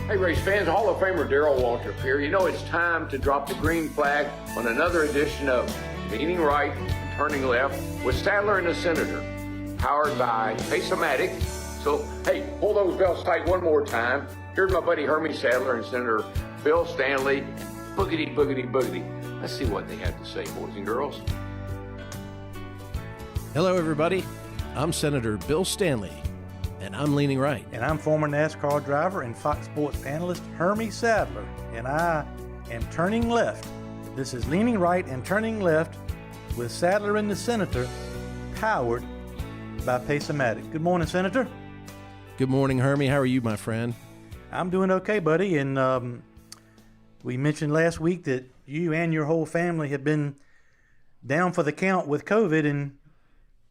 Hey, race fans, Hall of Famer Darrell Waltrip here. You know, it's time to drop the green flag on another edition of Leaning Right and Turning Left with Sadler and the Senator, powered by Pace-O-Matic. So, hey, pull those belts tight one more time. Here's my buddy Hermie Sadler and Senator Bill Stanley. Boogity, boogity, boogity. Let's see what they have to say, boys and girls. Hello, everybody. I'm Senator Bill Stanley, and I'm leaning right. And I'm former NASCAR driver and Fox Sports analyst Hermie Sadler, and I am turning left. This is Leaning Right and Turning Left with Sadler and the Senator, powered by Pace-O-Matic. Good morning, Senator. Good morning, Hermie. How are you, my friend? I'm doing okay, buddy. And we mentioned last week that you and your whole family have been down for the count with COVID, and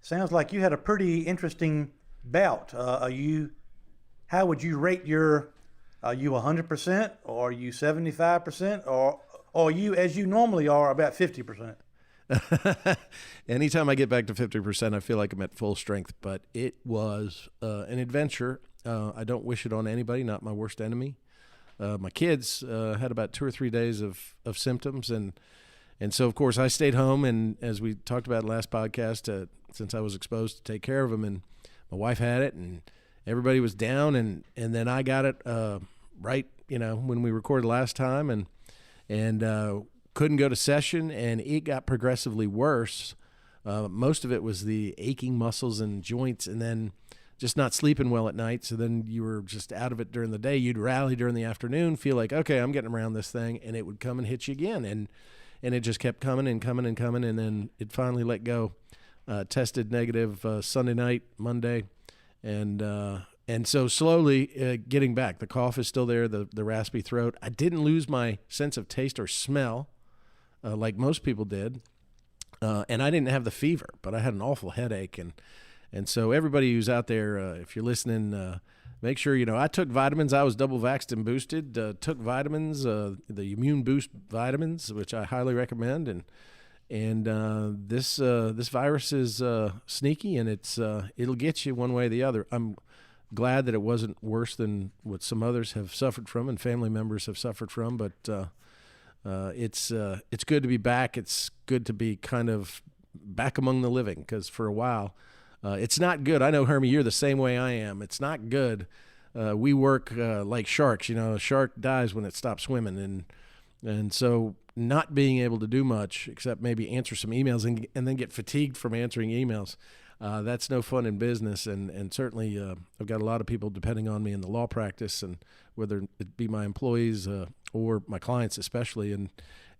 sounds like you had a pretty interesting bout. How would you rate are you 100%, or are you 75%, or are you, as you normally are, about 50%? Anytime I get back to 50%, I feel like I'm at full strength, but it was an adventure. I don't wish it on anybody, not my worst enemy. My kids had about 2 or 3 days of symptoms, and so, of course, I stayed home, and as we talked about last podcast, since I was exposed to take care of them, and my wife had it, and everybody was down, and then I got it right, when we recorded last time, and couldn't go to session, and it got progressively worse. Most of it was the aching muscles and joints, and then just not sleeping well at night. So then you were just out of it during the day. You'd rally during the afternoon, feel like, okay, I'm getting around this thing, and it would come and hit you again, and it just kept coming and coming and coming, and then it finally let go. Tested negative Sunday night, Monday, and so slowly getting back. The cough is still there, the raspy throat. I didn't lose my sense of taste or smell like most people did, and I didn't have the fever, but I had an awful headache, and so everybody who's out there, if you're listening, make sure I took vitamins. I was double vaxxed and boosted. Took vitamins, the Immune Boost vitamins, which I highly recommend, and this virus is sneaky, and it'll get you one way or the other. I'm glad that it wasn't worse than what some others have suffered from and family members have suffered from, but it's good to be back. It's good to be kind of back among the living, because for a while it's not good. I know, Hermie, you're the same way I am. It's not good. We work like sharks. A shark dies when it stops swimming, and so not being able to do much except maybe answer some emails and then get fatigued from answering emails, that's no fun in business. And certainly I've got a lot of people depending on me in the law practice, and whether it be my employees or my clients especially.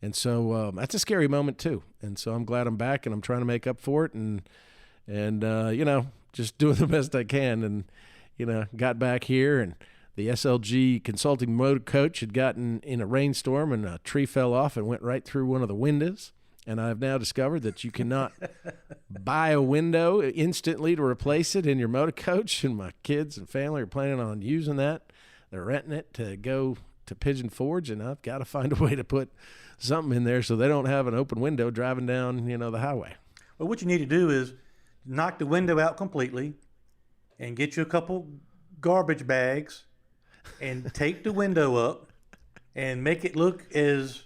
And so that's a scary moment too. And so I'm glad I'm back, and I'm trying to make up for it, and just doing the best I can. And, got back here, and the SLG consulting motor coach had gotten in a rainstorm, and a tree fell off and went right through one of the windows. And I've now discovered that you cannot buy a window instantly to replace it in your motor coach. And my kids and family are planning on using that. They're renting it to go to Pigeon Forge, and I've got to find a way to put something in there so they don't have an open window driving down, the highway. Well, what you need to do is knock the window out completely and get you a couple garbage bags and tape the window up and make it look as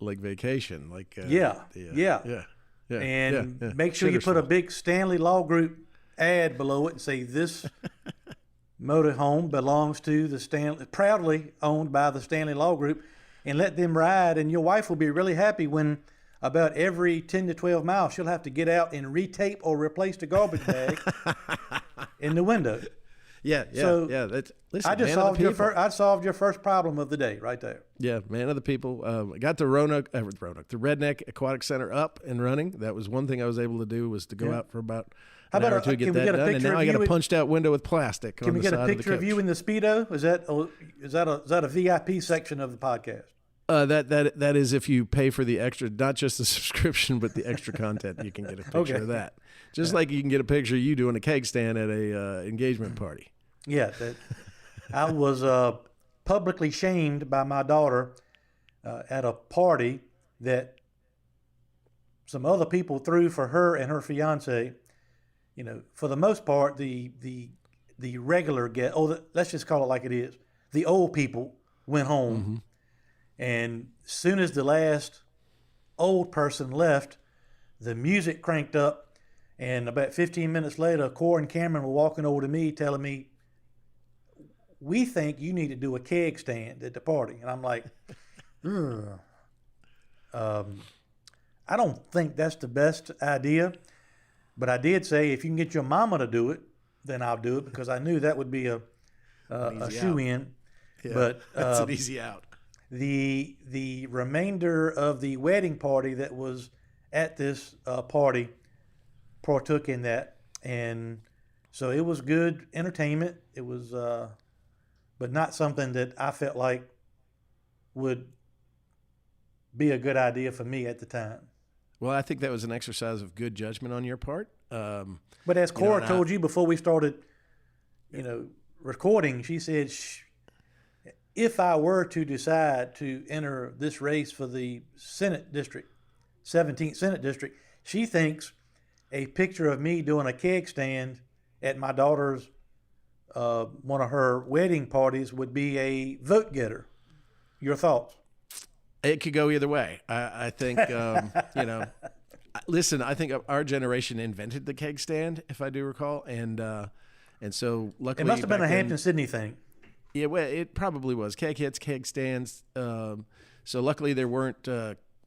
like vacation, like yeah. And make sure you put a big Stanley Law Group ad below it and say, this motorhome belongs to the Stanley, proudly owned by the Stanley Law Group, and let them ride. And your wife will be really happy when about every 10 to 12 miles she'll have to get out and retape or replace the garbage bag in the window. Yeah. Listen, I solved your first problem of the day right there. Yeah, man of the people. I got the the Redneck Aquatic Center up and running. That was one thing I was able to do, was to go out for about an hour or two to get that done. And now I got a punched out window with plastic on the side of the coach. Can we get a picture of you in the Speedo? Is that a VIP section of the podcast? That is if you pay for the extra, not just the subscription, but the extra content. You can get a picture of that. Just like you can get a picture of you doing a keg stand at a engagement party. Yeah, I was publicly shamed by my daughter at a party that some other people threw for her and her fiance. For the most part, the the regular guest, let's just call it like it is, the old people went home. And as soon as the last old person left, the music cranked up, and about 15 minutes later, Cor and Cameron were walking over to me telling me, we think you need to do a keg stand at the party. And I'm like, I don't think that's the best idea, but I did say if you can get your mama to do it, then I'll do it, because I knew that would be a shoe-in. Yeah, but that's an easy out. The remainder of the wedding party that was at this party partook in that, and so it was good entertainment. It was, but not something that I felt like would be a good idea for me at the time. Well, I think that was an exercise of good judgment on your part. But as Cora told you before we started, recording, she said, if I were to decide to enter this race for the Senate District, 17th Senate District, she thinks a picture of me doing a keg stand at my daughter's, one of her wedding parties would be a vote getter. Your thoughts? It could go either way. I think, listen, I think our generation invented the keg stand, if I do recall. And so luckily. It must have been a Hampton, Sydney thing. Yeah, well, it probably was. Keg hits, keg stands. So luckily there weren't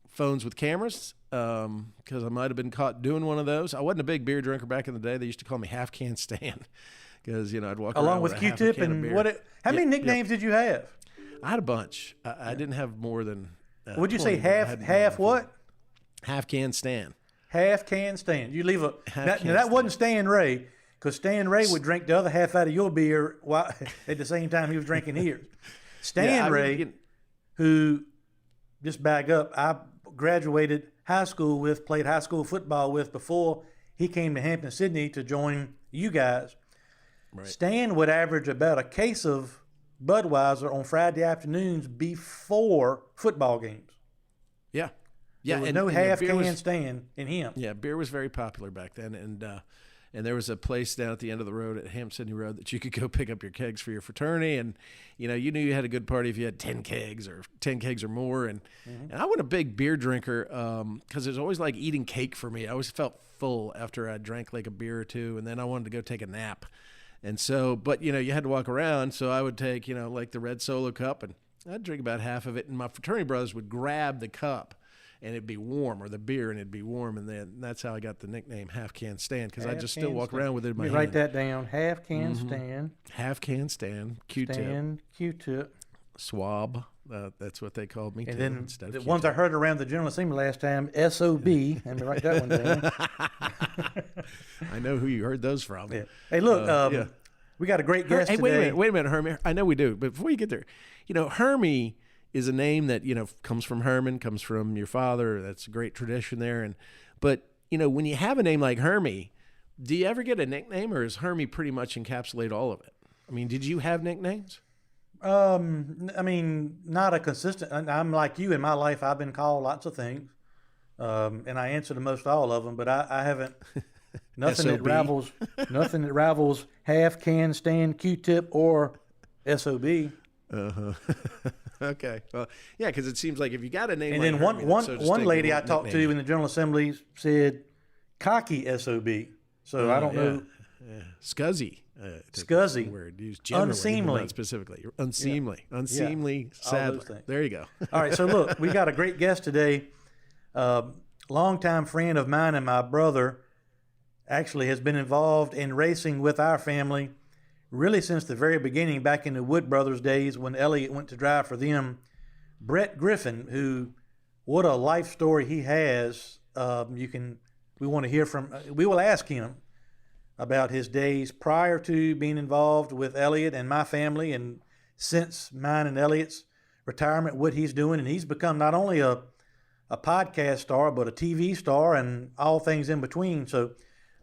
phones with cameras, because I might have been caught doing one of those. I wasn't a big beer drinker back in the day. They used to call me Half Can Stan, because, I'd walk along around with Q-Tip and how many nicknames did you have? I had a bunch. I didn't have more than. Would you say half what? Half Can Stan. Half Can Stan. You leave that wasn't Stan Ray, because Stan Ray would drink the other half out of your beer while at the same time he was drinking his. Stan Ray, who, just back up, I graduated high school with, played high school football with before he came to Hampton, Sydney to join you guys. Right. Stan would average about a case of Budweiser on Friday afternoons before football games. Yeah. There was no half can stand in him. Yeah, beer was very popular back then, and there was a place down at the end of the road at Hampton Sydney Road that you could go pick up your kegs for your fraternity, and you knew you had a good party if you had 10 kegs or more, and I wasn't a big beer drinker, because it was always like eating cake for me. I always felt full after I drank like a beer or two, and then I wanted to go take a nap. And so, but you had to walk around, so I would take, like the red Solo cup, and I'd drink about half of it, and my fraternity brothers would grab the cup, and it'd be warm, or the beer, and it'd be warm, and then that's how I got the nickname Half Can Stand, because I just still walk around with it in my hand. Write that down. Half Can Stand. Half Can Stand. Q-Tip. Stand, Q-Tip. Swab. That's what they called me. And too, then instead of the Q-Tip. ones I heard around the General Assembly last time, S.O.B. Let me write that one down. I know who you heard those from. Yeah. Hey, look, we got a great guest today. Wait a minute, Hermie. I know we do, but before you get there, Hermie is a name that comes from Herman, comes from your father. That's a great tradition there. But when you have a name like Hermie, do you ever get a nickname, or is Hermie pretty much encapsulate all of it? I mean, did you have nicknames? I mean, not a consistent. I'm like you in my life. I've been called lots of things, and I answer to most all of them. But I haven't. Nothing that rivals Half Can Stand, Q-Tip, or SOB. Okay. Well, yeah, because it seems like if you got a name, and like then Hermie, one lady I talked to in the General Assembly said cocky SOB. So I don't know. Yeah. Scuzzy. Scuzzy. Word used generally, unseemly. not specifically. Unseemly. Yeah. Unseemly. Sadler. There you go. All right. So look, we got a great guest today. Longtime friend of mine and my brother. Actually has been involved in racing with our family really since the very beginning, back in the Wood Brothers days when Elliott went to drive for them. Brett Griffin, who, what a life story he has. We want to hear from, we will ask him about his days prior to being involved with Elliott and my family, and since mine and Elliott's retirement, what he's doing. And he's become not only a podcast star, but a TV star and all things in between. So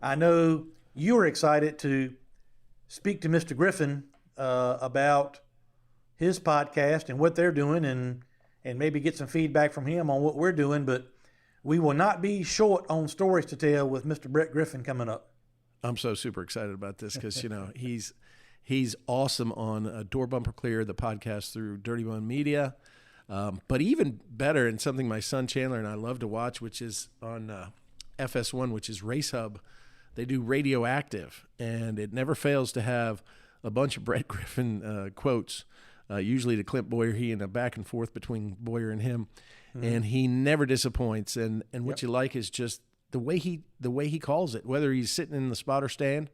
I know you are excited to speak to Mr. Griffin about his podcast and what they're doing, and maybe get some feedback from him on what we're doing. But we will not be short on stories to tell with Mr. Brett Griffin coming up. I'm so super excited about this because, He's awesome on Door Bumper Clear, the podcast through Dirty Bone Media. But even better, and something my son Chandler and I love to watch, which is on FS1, which is Race Hub. They do Radioactive, and it never fails to have a bunch of Brett Griffin quotes, usually to Clint Boyer, he and a back and forth between Boyer and him. And he never disappoints. And what you like is just the way he calls it, whether he's sitting in the spotter stand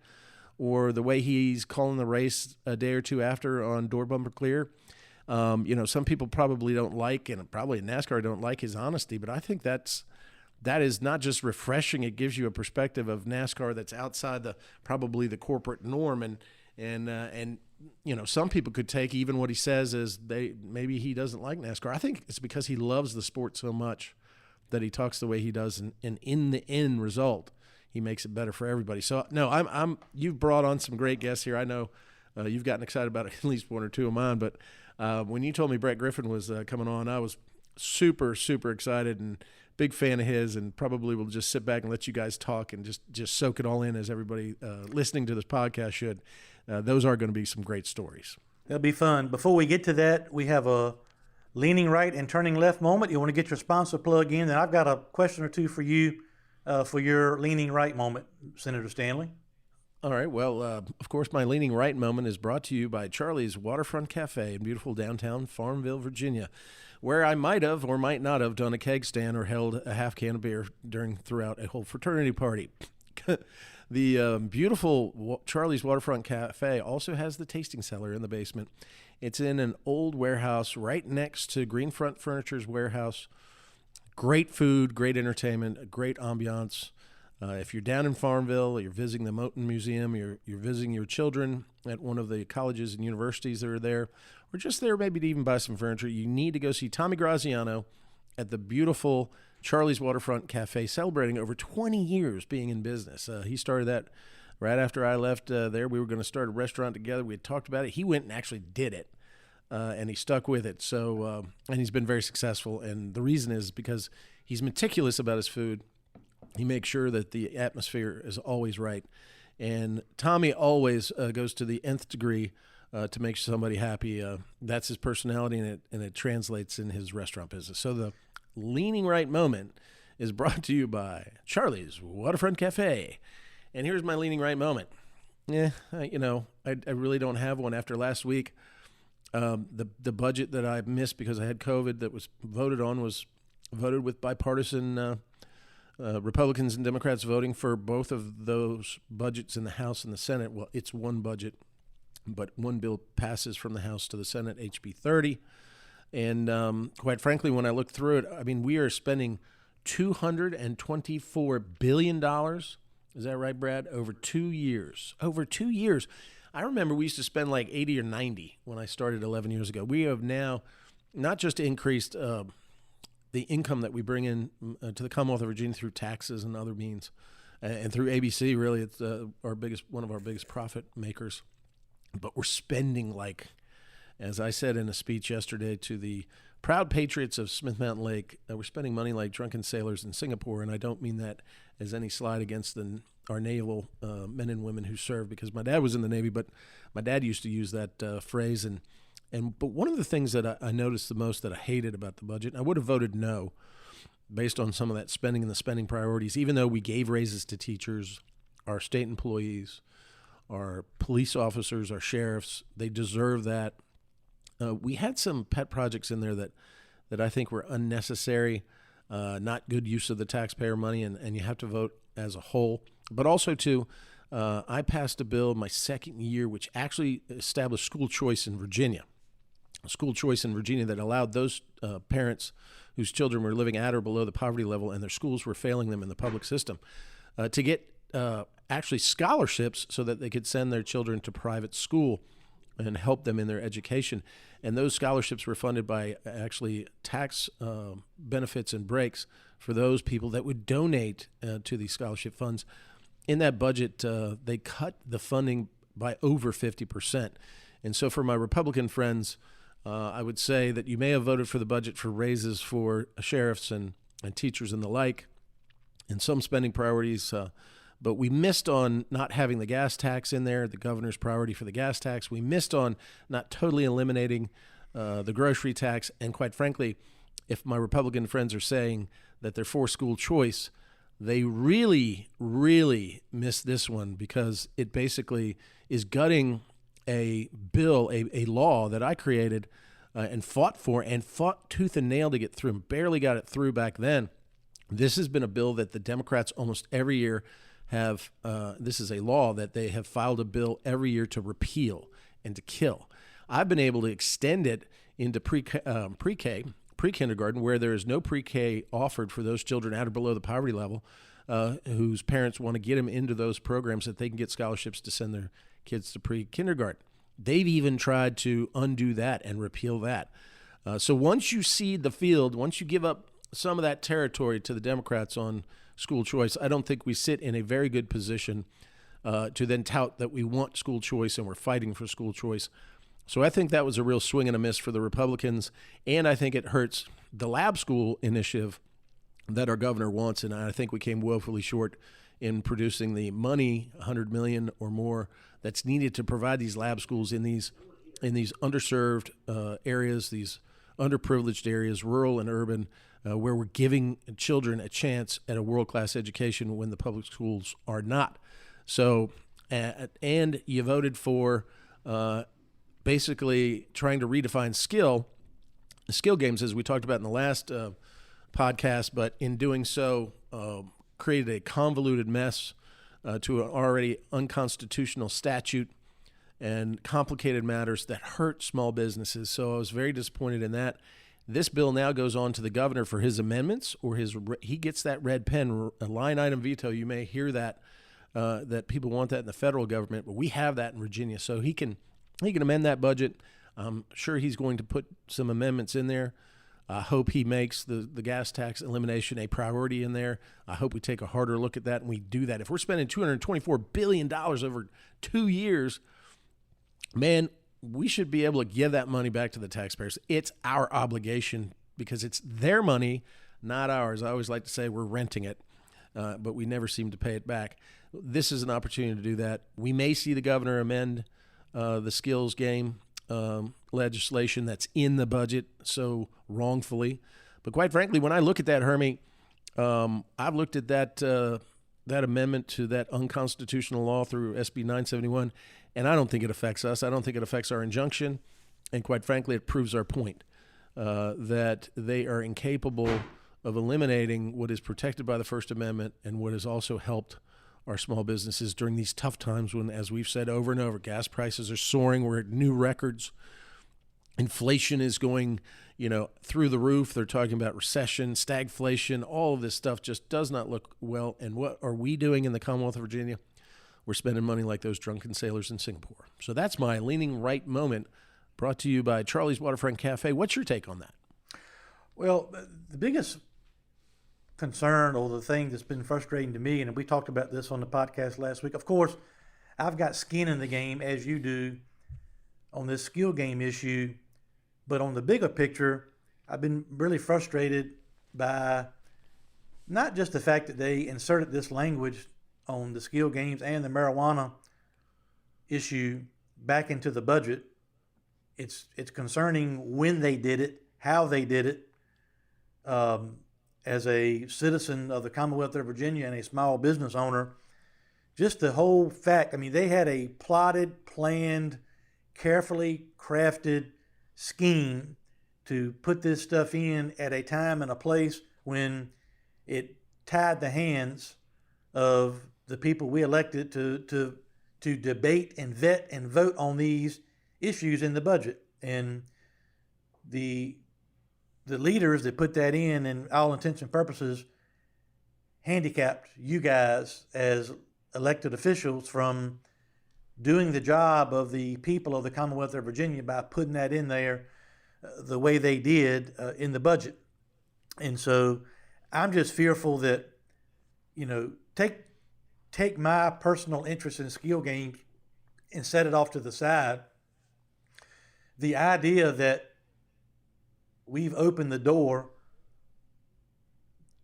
or the way he's calling the race a day or two after on Door Bumper Clear. Some people probably don't like, and probably in NASCAR don't like, his honesty, but I think that is not just refreshing. It gives you a perspective of NASCAR that's outside probably the corporate norm, and some people could take even what he says as maybe he doesn't like NASCAR. I think it's because he loves the sport so much that he talks the way he does, and in the end result, he makes it better for everybody. So no, you've brought on some great guests here. I know you've gotten excited about at least one or two of mine, but when you told me Brett Griffin was coming on, I was super, super excited and big fan of his, and probably will just sit back and let you guys talk and just soak it all in, as everybody listening to this podcast should. Those are going to be some great stories. That'll be fun. Before we get to that, we have a leaning right and turning left moment. You want to get your sponsor plug in, and I've got a question or two for you for your leaning right moment, Senator Stanley. All right. Well, of course, my leaning right moment is brought to you by Charlie's Waterfront Cafe in beautiful downtown Farmville, Virginia, where I might have or might not have done a keg stand or held a half can of beer throughout a whole fraternity party. The beautiful Charlie's Waterfront Cafe also has the tasting cellar in the basement. It's in an old warehouse right next to Greenfront Furniture's warehouse. Great food, great entertainment, great ambiance. If you're down in Farmville, or you're visiting the Moton Museum, you're visiting your children at one of the colleges and universities that are there, or just there maybe to even buy some furniture, you need to go see Tommy Graziano at the beautiful Charlie's Waterfront Cafe, celebrating over 20 years being in business. He started that right after I left there. We were going to start a restaurant together. We had talked about it. He went and actually did it, and he stuck with it. So, and he's been very successful. And the reason is because he's meticulous about his food. He makes sure that the atmosphere is always right. And Tommy always goes to the nth degree to make somebody happy. That's his personality, and it translates in his restaurant business. So the leaning right moment is brought to you by Charlie's Waterfront Cafe. And here's my leaning right moment. I really don't have one after last week. The budget that I missed because I had COVID that was voted on was voted with bipartisan Republicans and Democrats voting for both of those budgets in the House and the Senate. Well, it's one budget, but one bill passes from the House to the Senate, HB 30. And quite frankly, when I look through it, I mean, we are spending $224 billion. Is that right, Brad? Over 2 years. Over 2 years. I remember we used to spend like 80 or 90 when I started 11 years ago. We have now not just increased the income that we bring in to the Commonwealth of Virginia through taxes and other means, and through ABC, really, it's one of our biggest profit makers. But we're spending like, as I said in a speech yesterday to the proud patriots of Smith Mountain Lake, we're spending money like drunken sailors in Singapore, and I don't mean that as any slight against our naval men and women who serve, because my dad was in the Navy, but my dad used to use that phrase. But one of the things that I noticed the most that I hated about the budget, I would have voted no based on some of that spending and the spending priorities, even though we gave raises to teachers, our state employees, our police officers, our sheriffs, they deserve that. We had some pet projects in there that I think were unnecessary, not good use of the taxpayer money, and you have to vote as a whole. But also, too, I passed a bill my second year which actually established school choice in Virginia. School choice in Virginia that allowed those parents whose children were living at or below the poverty level and their schools were failing them in the public system to get actually scholarships so that they could send their children to private school and help them in their education. And those scholarships were funded by actually tax benefits and breaks for those people that would donate to these scholarship funds. In that budget, they cut the funding by over 50%. And so for my Republican friends, I would say that you may have voted for the budget for raises for sheriffs and teachers and the like, and some spending priorities, But we missed on not having the gas tax in there, the governor's priority for the gas tax. We missed on not totally eliminating the grocery tax. And quite frankly, if my Republican friends are saying that they're for school choice, they really, really missed this one, because it basically is gutting a bill, a law that I created and fought for and fought tooth and nail to get through, and barely got it through back then. This has been a bill that the Democrats almost every year have, this is a law that they have filed a bill every year to repeal and to kill. I've been able to extend it into pre-K, pre-kindergarten, where there is no pre-K offered for those children at or below the poverty level, whose parents want to get them into those programs that they can get scholarships to send their kids to pre-kindergarten. They've even tried to undo that and repeal that. So once you cede the field, once you give up some of that territory to the Democrats on school choice, I don't think we sit in a very good position to then tout that we want school choice and we're fighting for school choice. So I think that was a real swing and a miss for the Republicans, and I think it hurts the lab school initiative that our governor wants, and I think we came woefully short in producing the money, $100 million or more, that's needed to provide these lab schools in these underserved areas, these underprivileged areas, rural and urban, where we're giving children a chance at a world-class education when the public schools are not. So, and you voted for basically trying to redefine skill games, as we talked about in the last podcast, but in doing so, created a convoluted mess to an already unconstitutional statute and complicated matters that hurt small businesses. So I was very disappointed in that. This bill now goes on to the governor for his amendments, or he gets that red pen, a line item veto. You may hear that people want that in the federal government, but we have that in Virginia. So he can amend that budget. I'm sure he's going to put some amendments in there. I hope he makes the gas tax elimination a priority in there. I hope we take a harder look at that and we do that. If we're spending $224 billion over 2 years, man, we should be able to give that money back to the taxpayers. It's our obligation because it's their money, not ours. I always like to say we're renting it, but we never seem to pay it back. This is an opportunity to do that. We may see the governor amend the skills game legislation that's in the budget so wrongfully. But quite frankly, when I look at that, Hermie, I've looked at that amendment to that unconstitutional law through SB 971, and I don't think it affects us. I don't think it affects our injunction. And quite frankly, it proves our point that they are incapable of eliminating what is protected by the First Amendment and what has also helped our small businesses during these tough times when, as we've said over and over, gas prices are soaring. We're at new records. Inflation is going, through the roof. They're talking about recession, stagflation. All of this stuff just does not look well. And what are we doing in the Commonwealth of Virginia? We're spending money like those drunken sailors in Singapore. So that's my leaning right moment, brought to you by Charlie's Waterfront Cafe. What's your take on that? Well, the biggest concern, or the thing that's been frustrating to me, and we talked about this on the podcast last week, of course, I've got skin in the game, as you do, on this skill game issue. But on the bigger picture, I've been really frustrated by not just the fact that they inserted this language on the skill games and the marijuana issue back into the budget. It's concerning when they did it, how they did it. As a citizen of the Commonwealth of Virginia and a small business owner, just the whole fact, they had a plotted, planned, carefully crafted scheme to put this stuff in at a time and a place when it tied the hands of the people we elected to debate and vet and vote on these issues in the budget. And the leaders that put that in all intents and purposes, handicapped you guys as elected officials from doing the job of the people of the Commonwealth of Virginia by putting that in there the way they did in the budget. And so I'm just fearful that, take my personal interest in skill games and set it off to the side. The idea that we've opened the door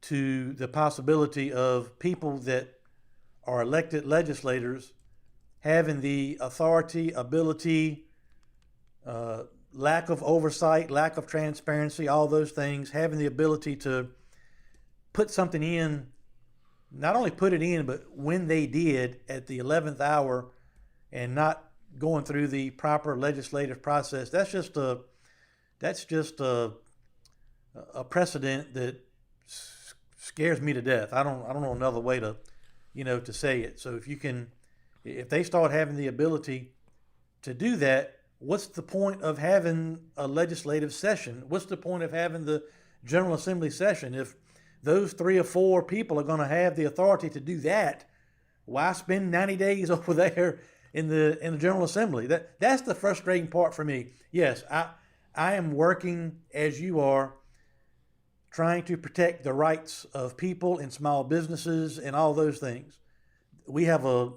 to the possibility of people that our elected legislators having the authority, ability, lack of oversight, lack of transparency, all those things, having the ability to put something in, not only put it in, but when they did at the 11th hour and not going through the proper legislative process, that's just a precedent that scares me to death. I don't know another way to, to say it. So if they start having the ability to do that, what's the point of having a legislative session? What's the point of having the General Assembly session? If those 3 or 4 people are going to have the authority to do that, why spend 90 days over there in the General Assembly? That's the frustrating part for me. Yes, I am working, as you are, trying to protect the rights of people and small businesses and all those things. We have a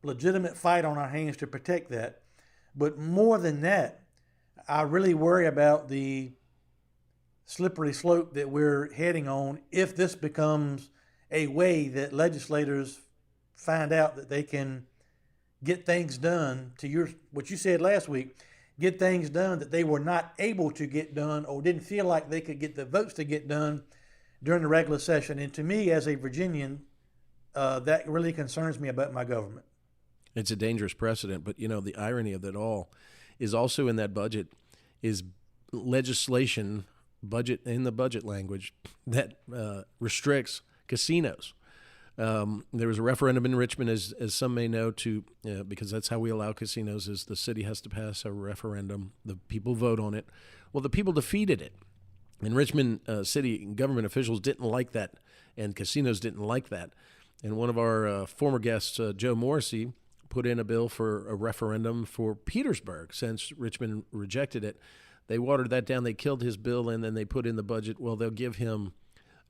legitimate fight on our hands to protect that. But more than that, I really worry about the slippery slope that we're heading on if this becomes a way that legislators find out that they can get things done, to what you said last week, get things done that they were not able to get done or didn't feel like they could get the votes to get done during the regular session. And to me, as a Virginian, that really concerns me about my government. It's a dangerous precedent, but the irony of it all is also in that budget is legislation, budget in the budget language, that restricts casinos. There was a referendum in Richmond, as some may know, because that's how we allow casinos, is the city has to pass a referendum. The people vote on it. Well, the people defeated it. And Richmond city government officials didn't like that, and casinos didn't like that. And one of our former guests, Joe Morrissey, put in a bill for a referendum for Petersburg since Richmond rejected it. They watered that down. They killed his bill, and then they put in the budget, well, they'll give him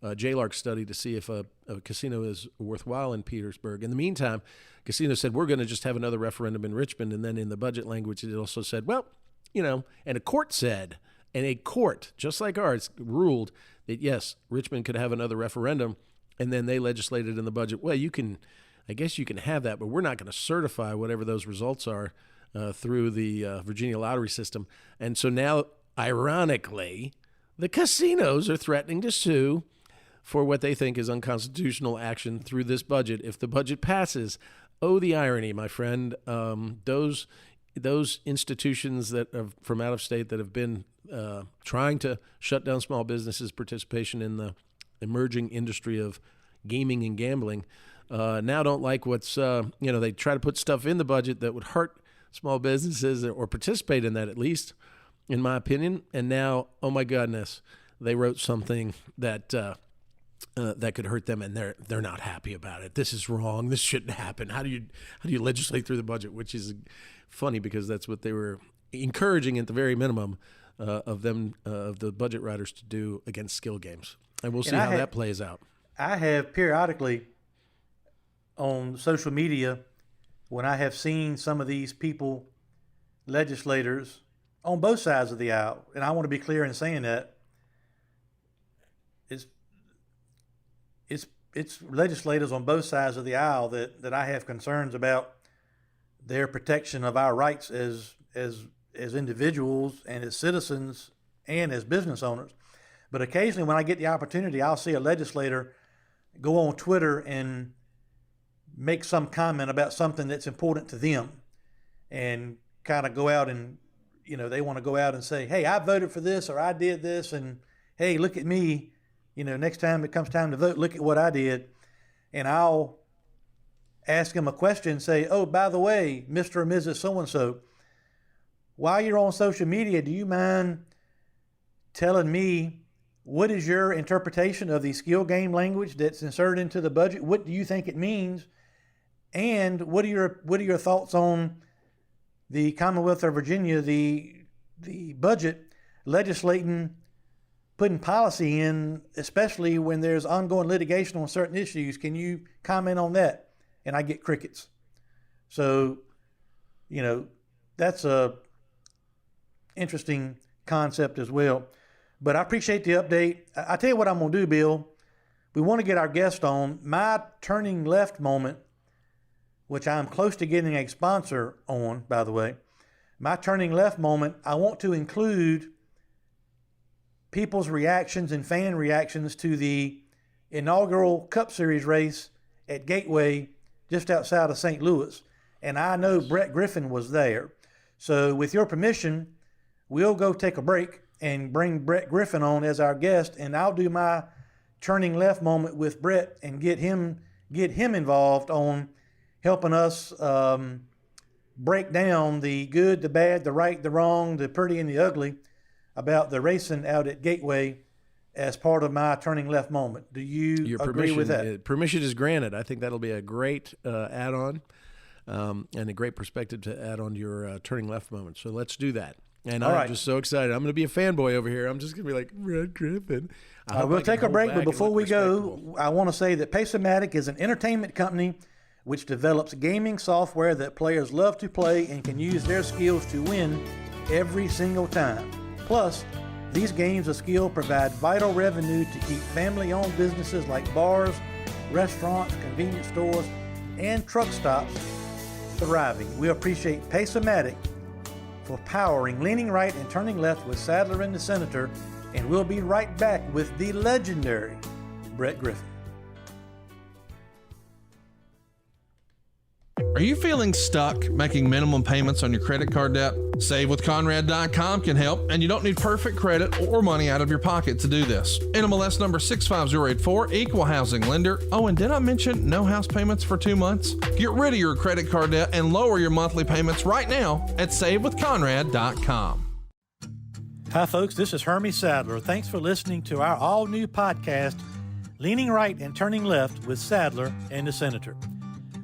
a JLARC study to see if a casino is worthwhile in Petersburg. In the meantime, casino said, we're going to just have another referendum in Richmond. And then in the budget language, it also said, well, and a court said, and a court, just like ours, ruled that, yes, Richmond could have another referendum. And then they legislated in the budget, well, I guess you can have that, but we're not going to certify whatever those results are through the Virginia lottery system. And so now, ironically, the casinos are threatening to sue for what they think is unconstitutional action through this budget if the budget passes. Oh, the irony, my friend. Those institutions that are from out of state that have been trying to shut down small businesses' participation in the emerging industry of gaming and gambling now don't like what's, they try to put stuff in the budget that would hurt small businesses or participate in that, at least, in my opinion. And now, oh my goodness, they wrote something that that could hurt them, and they're not happy about it. This is wrong. This shouldn't happen. How do you legislate through the budget? Which is funny because that's what they were encouraging at the very minimum of the budget writers to do against skill games. And we'll see how that plays out. I have periodically on social media, when I have seen some of these people, legislators, on both sides of the aisle, and I want to be clear in saying that, it's legislators on both sides of the aisle that I have concerns about their protection of our rights as individuals and as citizens and as business owners. But occasionally when I get the opportunity, I'll see a legislator go on Twitter and make some comment about something that's important to them and kind of go out and, they want to go out and say, hey, I voted for this or I did this, and hey, look at me. Next time it comes time to vote, look at what I did. And I'll ask them a question and say, oh, by the way, Mr. or Mrs. So-and-so, while you're on social media, do you mind telling me what is your interpretation of the skill game language that's inserted into the budget? What do you think it means? And what are your thoughts on the Commonwealth of Virginia, the budget legislating, putting policy in, especially when there's ongoing litigation on certain issues? Can you comment on that? And I get crickets. So, that's a interesting concept as well. But I appreciate the update. I tell you what I'm going to do, Bill. We want to get our guest on. My turning left moment which I'm close to getting a sponsor on, by the way, my turning left moment, I want to include people's reactions and fan reactions to the inaugural Cup Series race at Gateway just outside of St. Louis. And I know Brett Griffin was there. So with your permission, we'll go take a break and bring Brett Griffin on as our guest, and I'll do my turning left moment with Brett and get him involved on helping us break down the good, the bad, the right, the wrong, the pretty, and the ugly about the racing out at Gateway as part of my turning left moment. Do you agree with that? Permission is granted. I think that'll be a great add-on and a great perspective to add on to your turning left moment. So let's do that. And I'm just so excited. I'm going to be a fanboy over here. I'm just going to be like, Red Griffin. We'll take a break, but before we go, I want to say that Pace-O-Matic is an entertainment company which develops gaming software that players love to play and can use their skills to win every single time. Plus, these games of skill provide vital revenue to keep family-owned businesses like bars, restaurants, convenience stores, and truck stops thriving. We appreciate Pace-O-Matic for powering Leaning Right and Turning Left with Sadler and the Senator, and we'll be right back with the legendary Brett Griffin. Are you feeling stuck making minimum payments on your credit card debt? SaveWithConrad.com can help, and you don't need perfect credit or money out of your pocket to do this. NMLS number 65084, equal housing lender. Oh, and did I mention no house payments for 2 months? Get rid of your credit card debt and lower your monthly payments right now at SaveWithConrad.com. Hi, folks. This is Hermie Sadler. Thanks for listening to our all-new podcast, Leaning Right and Turning Left with Sadler and the Senator.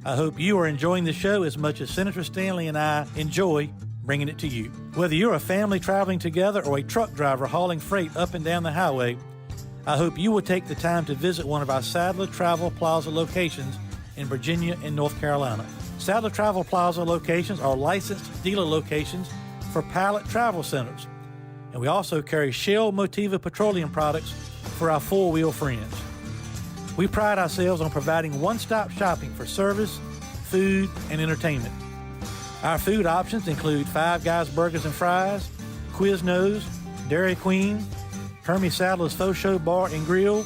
I hope you are enjoying the show as much as Senator Stanley and I enjoy bringing it to you. Whether you're a family traveling together or a truck driver hauling freight up and down the highway, I hope you will take the time to visit one of our Sadler Travel Plaza locations in Virginia and North Carolina. Sadler Travel Plaza locations are licensed dealer locations for Pilot Travel Centers, and we also carry Shell Motiva petroleum products for our four-wheel friends. We pride ourselves on providing one-stop shopping for service, food, and entertainment. Our food options include Five Guys Burgers and Fries, Quiznos, Dairy Queen, Hermie Sadler's Faux Show Bar and Grill,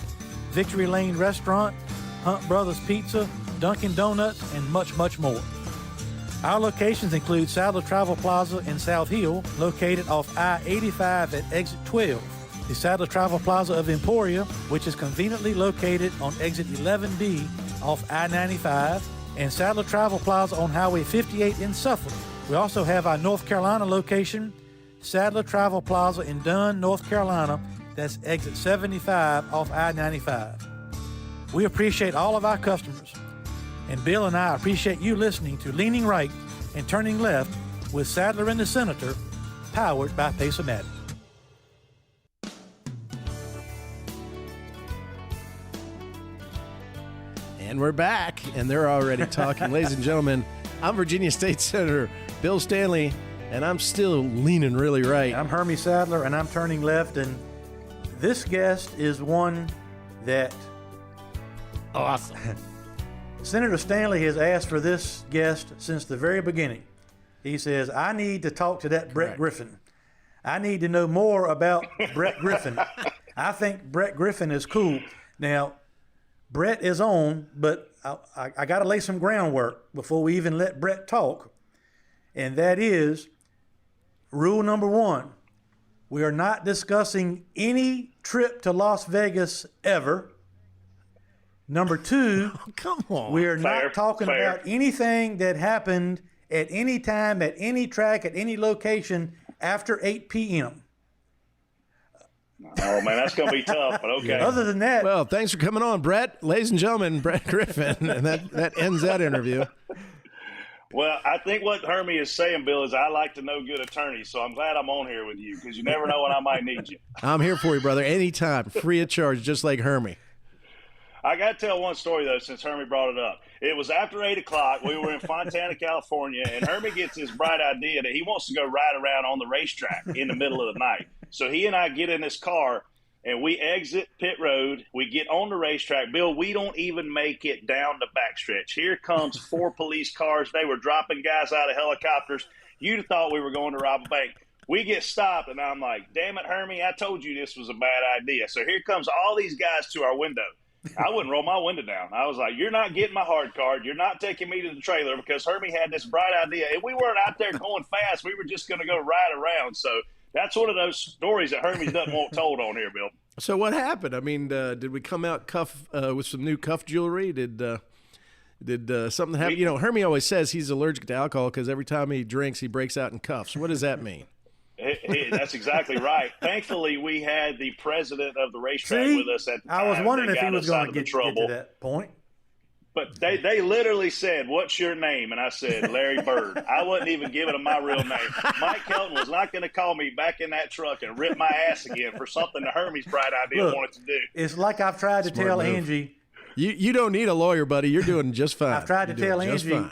Victory Lane Restaurant, Hunt Brothers Pizza, Dunkin' Donuts, and much, much more. Our locations include Sadler Travel Plaza in South Hill, located off I-85 at Exit 12. The Sadler Travel Plaza of Emporia, which is conveniently located on Exit 11B off I-95, and Sadler Travel Plaza on Highway 58 in Suffolk. We also have our North Carolina location, Sadler Travel Plaza in Dunn, North Carolina. That's Exit 75 off I-95. We appreciate all of our customers, and Bill and I appreciate you listening to Leaning Right and Turning Left with Sadler and the Senator, powered by Pace-O-Matic. And we're back, and they're already talking. Ladies and gentlemen, I'm Virginia State Senator Bill Stanley, and I'm still leaning really right. I'm Hermie Sadler, and I'm turning left, and this guest is one that... Awesome. Senator Stanley has asked for this guest since the very beginning. He says, I need to talk to that Brett Griffin. I need to know more about Brett Griffin. I think Brett Griffin is cool. Now, Brett is on, but I got to lay some groundwork before we even let Brett talk. And that is rule number one. We are not discussing any trip to Las Vegas ever. Number two, come on. We are not talking about anything that happened at any time, at any track, at any location after 8 p.m. Oh, man, that's going to be tough, but okay. Other than that. Well, thanks for coming on, Brett. Ladies and gentlemen, Brett Griffin. And that ends that interview. Well, I think what Hermie is saying, Bill, is I like to know good attorneys, so I'm glad I'm on here with you because you never know when I might need you. I'm here for you, brother, anytime, free of charge, just like Hermie. I got to tell one story, though, since Hermie brought it up. It was after 8 o'clock. We were in Fontana, California, and Hermie gets this bright idea that he wants to go ride around on the racetrack in the middle of the night. So he and I get in this car and we exit pit road. We get on the racetrack. Bill, we don't even make it down the backstretch. Here comes 4 police cars. They were dropping guys out of helicopters. You'd have thought we were going to rob a bank. We get stopped, and I'm like, damn it, Hermie, I told you this was a bad idea. So here comes all these guys to our window. I wouldn't roll my window down. I was like, you're not getting my hard card. You're not taking me to the trailer, because Hermie had this bright idea. And we weren't out there going fast. We were just going to go ride around. So that's one of those stories that Hermie doesn't want told on here, Bill. So what happened? I mean, did we come out with some new cuff jewelry? Did something happen? You know, Hermie always says he's allergic to alcohol because every time he drinks, he breaks out in cuffs. What does that mean? That's exactly right. Thankfully, we had the president of the racetrack with us at the time. I was wondering They if he got was us going out to of the get trouble. to that point. But they literally said, "What's your name?" And I said, "Larry Bird." I wasn't even giving him my real name. Mike Helton was not going to call me back in that truck and rip my ass again for something that Hermie's bright idea wanted to do. It's like I've tried to tell move. Angie. You don't need a lawyer, buddy. You're doing just fine. I've tried to tell Angie,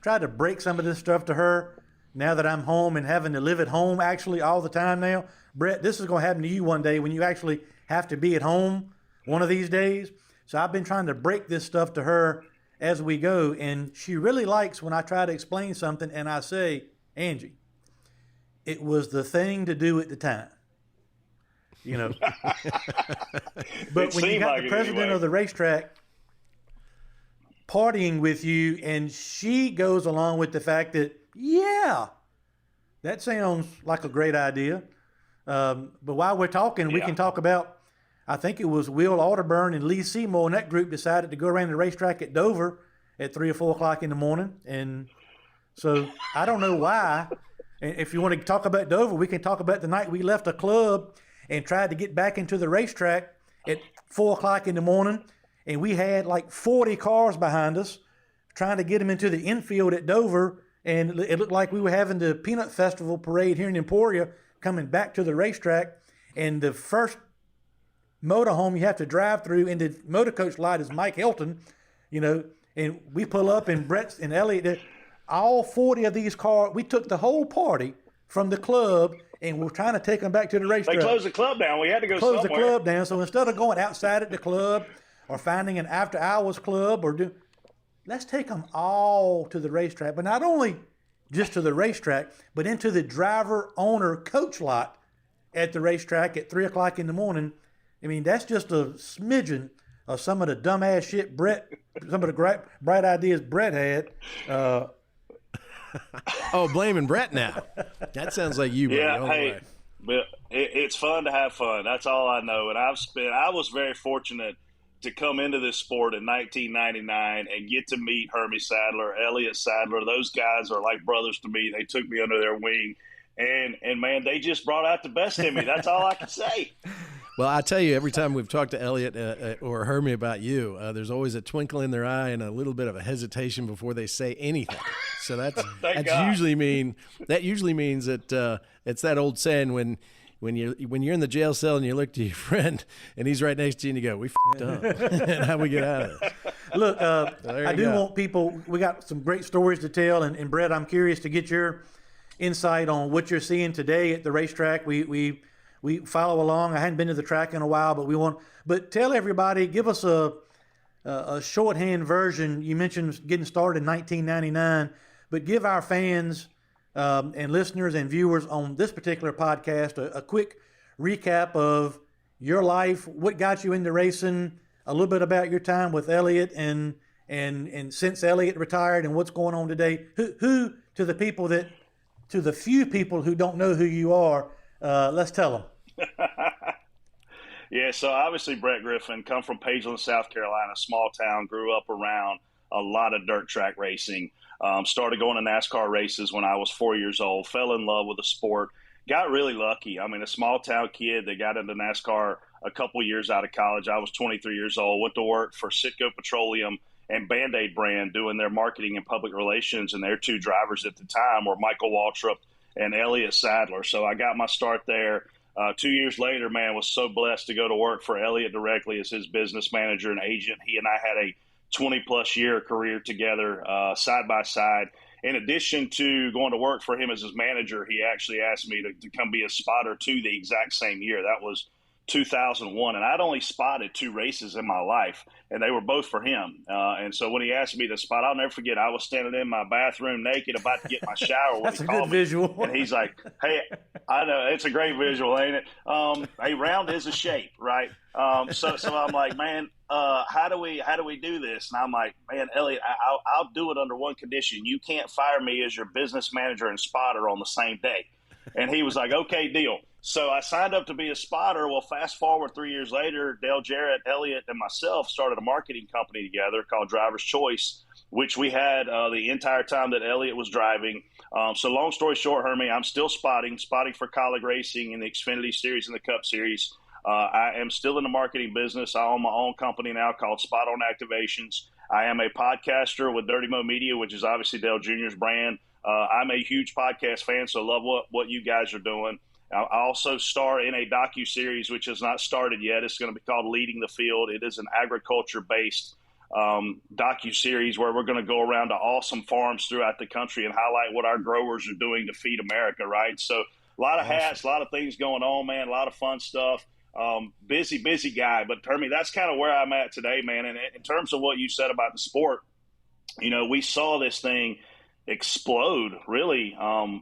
tried to break some of this stuff to her now that I'm home and having to live at home actually all the time now. Brett, this is going to happen to you one day when you actually have to be at home one of these days. So I've been trying to break this stuff to her as we go, and she really likes when I try to explain something and I say, Angie, it was the thing to do at the time. You know. But when you got the president of the racetrack partying with you and she goes along with the fact that, yeah, that sounds like a great idea. But while we're talking, we can talk about, I think it was Will Otterburn and Lee Seymour and that group decided to go around the racetrack at Dover at 3 or 4 o'clock in the morning. And so I don't know why. And if you want to talk about Dover, we can talk about the night we left a club and tried to get back into the racetrack at 4 o'clock in the morning. And we had like 40 cars behind us trying to get them into the infield at Dover. And it looked like we were having the Peanut Festival parade here in Emporia coming back to the racetrack. And the first motorhome you have to drive through in the motor coach lot is Mike Helton, and we pull up and Brett and Elliot, all 40 of these cars, we took the whole party from the club and we're trying to take them back to the racetrack. They closed the club down. We had to go somewhere. Close the club down. So instead of going outside at the club or finding an after hours club let's take them all to the racetrack, but not only just to the racetrack, but into the driver owner coach lot at the racetrack at 3 o'clock in the morning. I mean, that's just a smidgen of some of the dumbass shit some of the bright ideas Brett had. Oh, blaming Brett now. That sounds like you, buddy. Yeah, hey, but it's fun to have fun. That's all I know. And I was very fortunate to come into this sport in 1999 and get to meet Hermie Sadler, Elliott Sadler. Those guys are like brothers to me. They took me under their wing. And man, they just brought out the best in me. That's all I can say. Well, I tell you, every time we've talked to Elliot or Hermie about you, there's always a twinkle in their eye and a little bit of a hesitation before they say anything. So that usually means that it's that old saying when you're in the jail cell and you look to your friend and he's right next to you and you go, "We f***ed up." And how we get out of this? Look, I do want people. We got some great stories to tell, and Brett, I'm curious to get your insight on what you're seeing today at the racetrack. We follow along. I hadn't been to the track in a while, but tell everybody, give us a shorthand version. You mentioned getting started in 1999, but give our fans and listeners and viewers on this particular podcast a quick recap of your life, what got you into racing, a little bit about your time with Elliott and since Elliott retired and what's going on today. Who to the few people who don't know who you are, let's tell them. Yeah, so obviously Brett Griffin, come from Pageland, South Carolina, small town, grew up around a lot of dirt track racing. Started going to NASCAR races when I was 4 years old, fell in love with the sport, got really lucky. I mean, a small town kid that got into NASCAR a couple years out of college. I was 23 years old, went to work for Citgo Petroleum and Band-Aid brand doing their marketing and public relations, and their two drivers at the time were Michael Waltrip and Elliott Sadler. So I got my start there. 2 years later, man, was so blessed to go to work for Elliott directly as his business manager and agent. He and I had a 20-plus year career together, side by side. In addition to going to work for him as his manager, he actually asked me to come be a spotter too the exact same year. That was 2001, and I'd only spotted 2 races in my life, and they were both for him. And so when he asked me to spot, I'll never forget, I was standing in my bathroom naked about to get my shower when That's he a called good me. visual. And he's like, hey, I know, it's a great visual, ain't it? A round is a shape, right? So I'm like, man, how do we do this? And I'm like, man, Elliot, I'll do it under one condition. You can't fire me as your business manager and spotter on the same day. And he was like, okay, deal. So I signed up to be a spotter. Well, fast forward 3 years later, Dale Jarrett, Elliot, and myself started a marketing company together called Driver's Choice, which we had the entire time that Elliot was driving. So long story short, Hermie, I'm still spotting for Colleague Racing in the Xfinity Series and the Cup Series. I am still in the marketing business. I own my own company now called Spot On Activations. I am a podcaster with Dirty Mo Media, which is obviously Dale Jr.'s brand. I'm a huge podcast fan, so love what you guys are doing. I also star in a docu-series, which has not started yet. It's going to be called Leading the Field. It is an agriculture-based docu-series where we're going to go around to awesome farms throughout the country and highlight what our growers are doing to feed America, right? So a lot of hats, a lot of things going on, man, a lot of fun stuff. Busy guy. But, Hermie, that's kind of where I'm at today, man. And in terms of what you said about the sport, we saw this thing explode really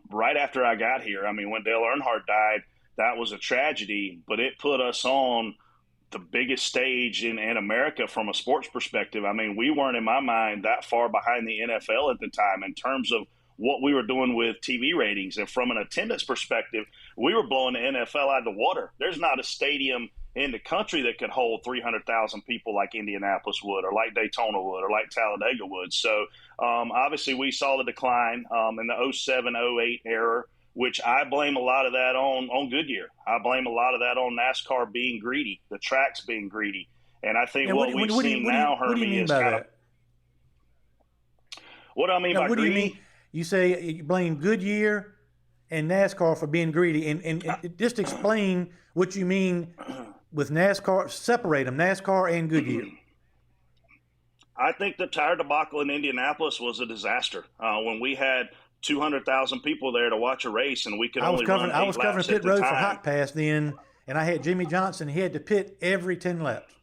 right after I got here. I mean, when Dale Earnhardt died, that was a tragedy, but it put us on the biggest stage in America from a sports perspective. I mean, we weren't, in my mind, that far behind the NFL at the time in terms of what we were doing with TV ratings. And from an attendance perspective, we were blowing the NFL out of the water. There's not a stadium in the country that could hold 300,000 people like Indianapolis would, or like Daytona would, or like Talladega would. So obviously we saw the decline in the 07, 08 era, which I blame a lot of that on Goodyear. I blame a lot of that on NASCAR being greedy, the tracks being greedy. And I think what we've seen now, Hermie, is kind of – what do I mean by greedy? What do you mean? You say you blame Goodyear and NASCAR for being greedy, and just explain what you mean with NASCAR. Separate them, NASCAR and Goodyear. I think the tire debacle in Indianapolis was a disaster. When we had 200,000 people there to watch a race, and we could only run 8 laps at the time. I was covering pit road for Hot Pass then, and I had Jimmy Johnson. He had to pit every 10 laps.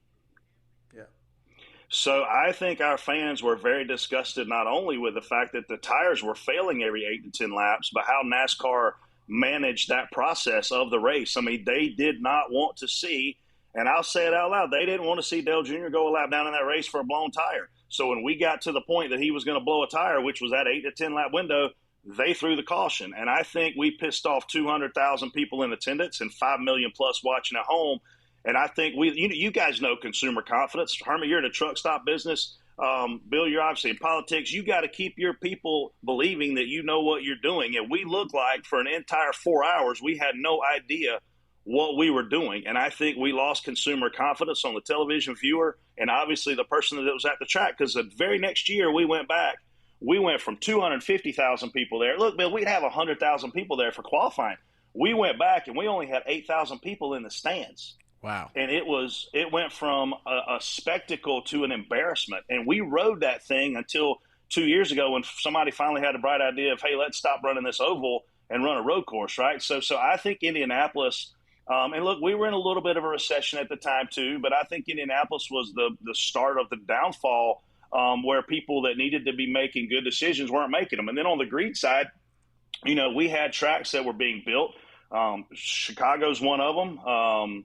So I think our fans were very disgusted not only with the fact that the tires were failing every 8 to 10 laps, but how NASCAR managed that process of the race. I mean, they did not want to see, and I'll say it out loud, they didn't want to see Dale Jr. go a lap down in that race for a blown tire. So when we got to the point that he was going to blow a tire, which was that 8 to 10 lap window, they threw the caution. And I think we pissed off 200,000 people in attendance and 5 million plus watching at home. And I think you guys know consumer confidence. Hermie, you're in the truck stop business. Bill, you're obviously in politics. You got to keep your people believing that you know what you're doing. And we looked like for an entire 4 hours, we had no idea what we were doing. And I think we lost consumer confidence on the television viewer and obviously the person that was at the track, because the very next year we went back. We went from 250,000 people there. Look, Bill, we'd have 100,000 people there for qualifying. We went back and we only had 8,000 people in the stands. Wow. And it went from a spectacle to an embarrassment. And we rode that thing until 2 years ago when somebody finally had a bright idea of, hey, let's stop running this oval and run a road course, right? So I think Indianapolis, and look, we were in a little bit of a recession at the time too, but I think Indianapolis was the start of the downfall where people that needed to be making good decisions weren't making them. And then on the greed side, we had tracks that were being built. Chicago's one of them.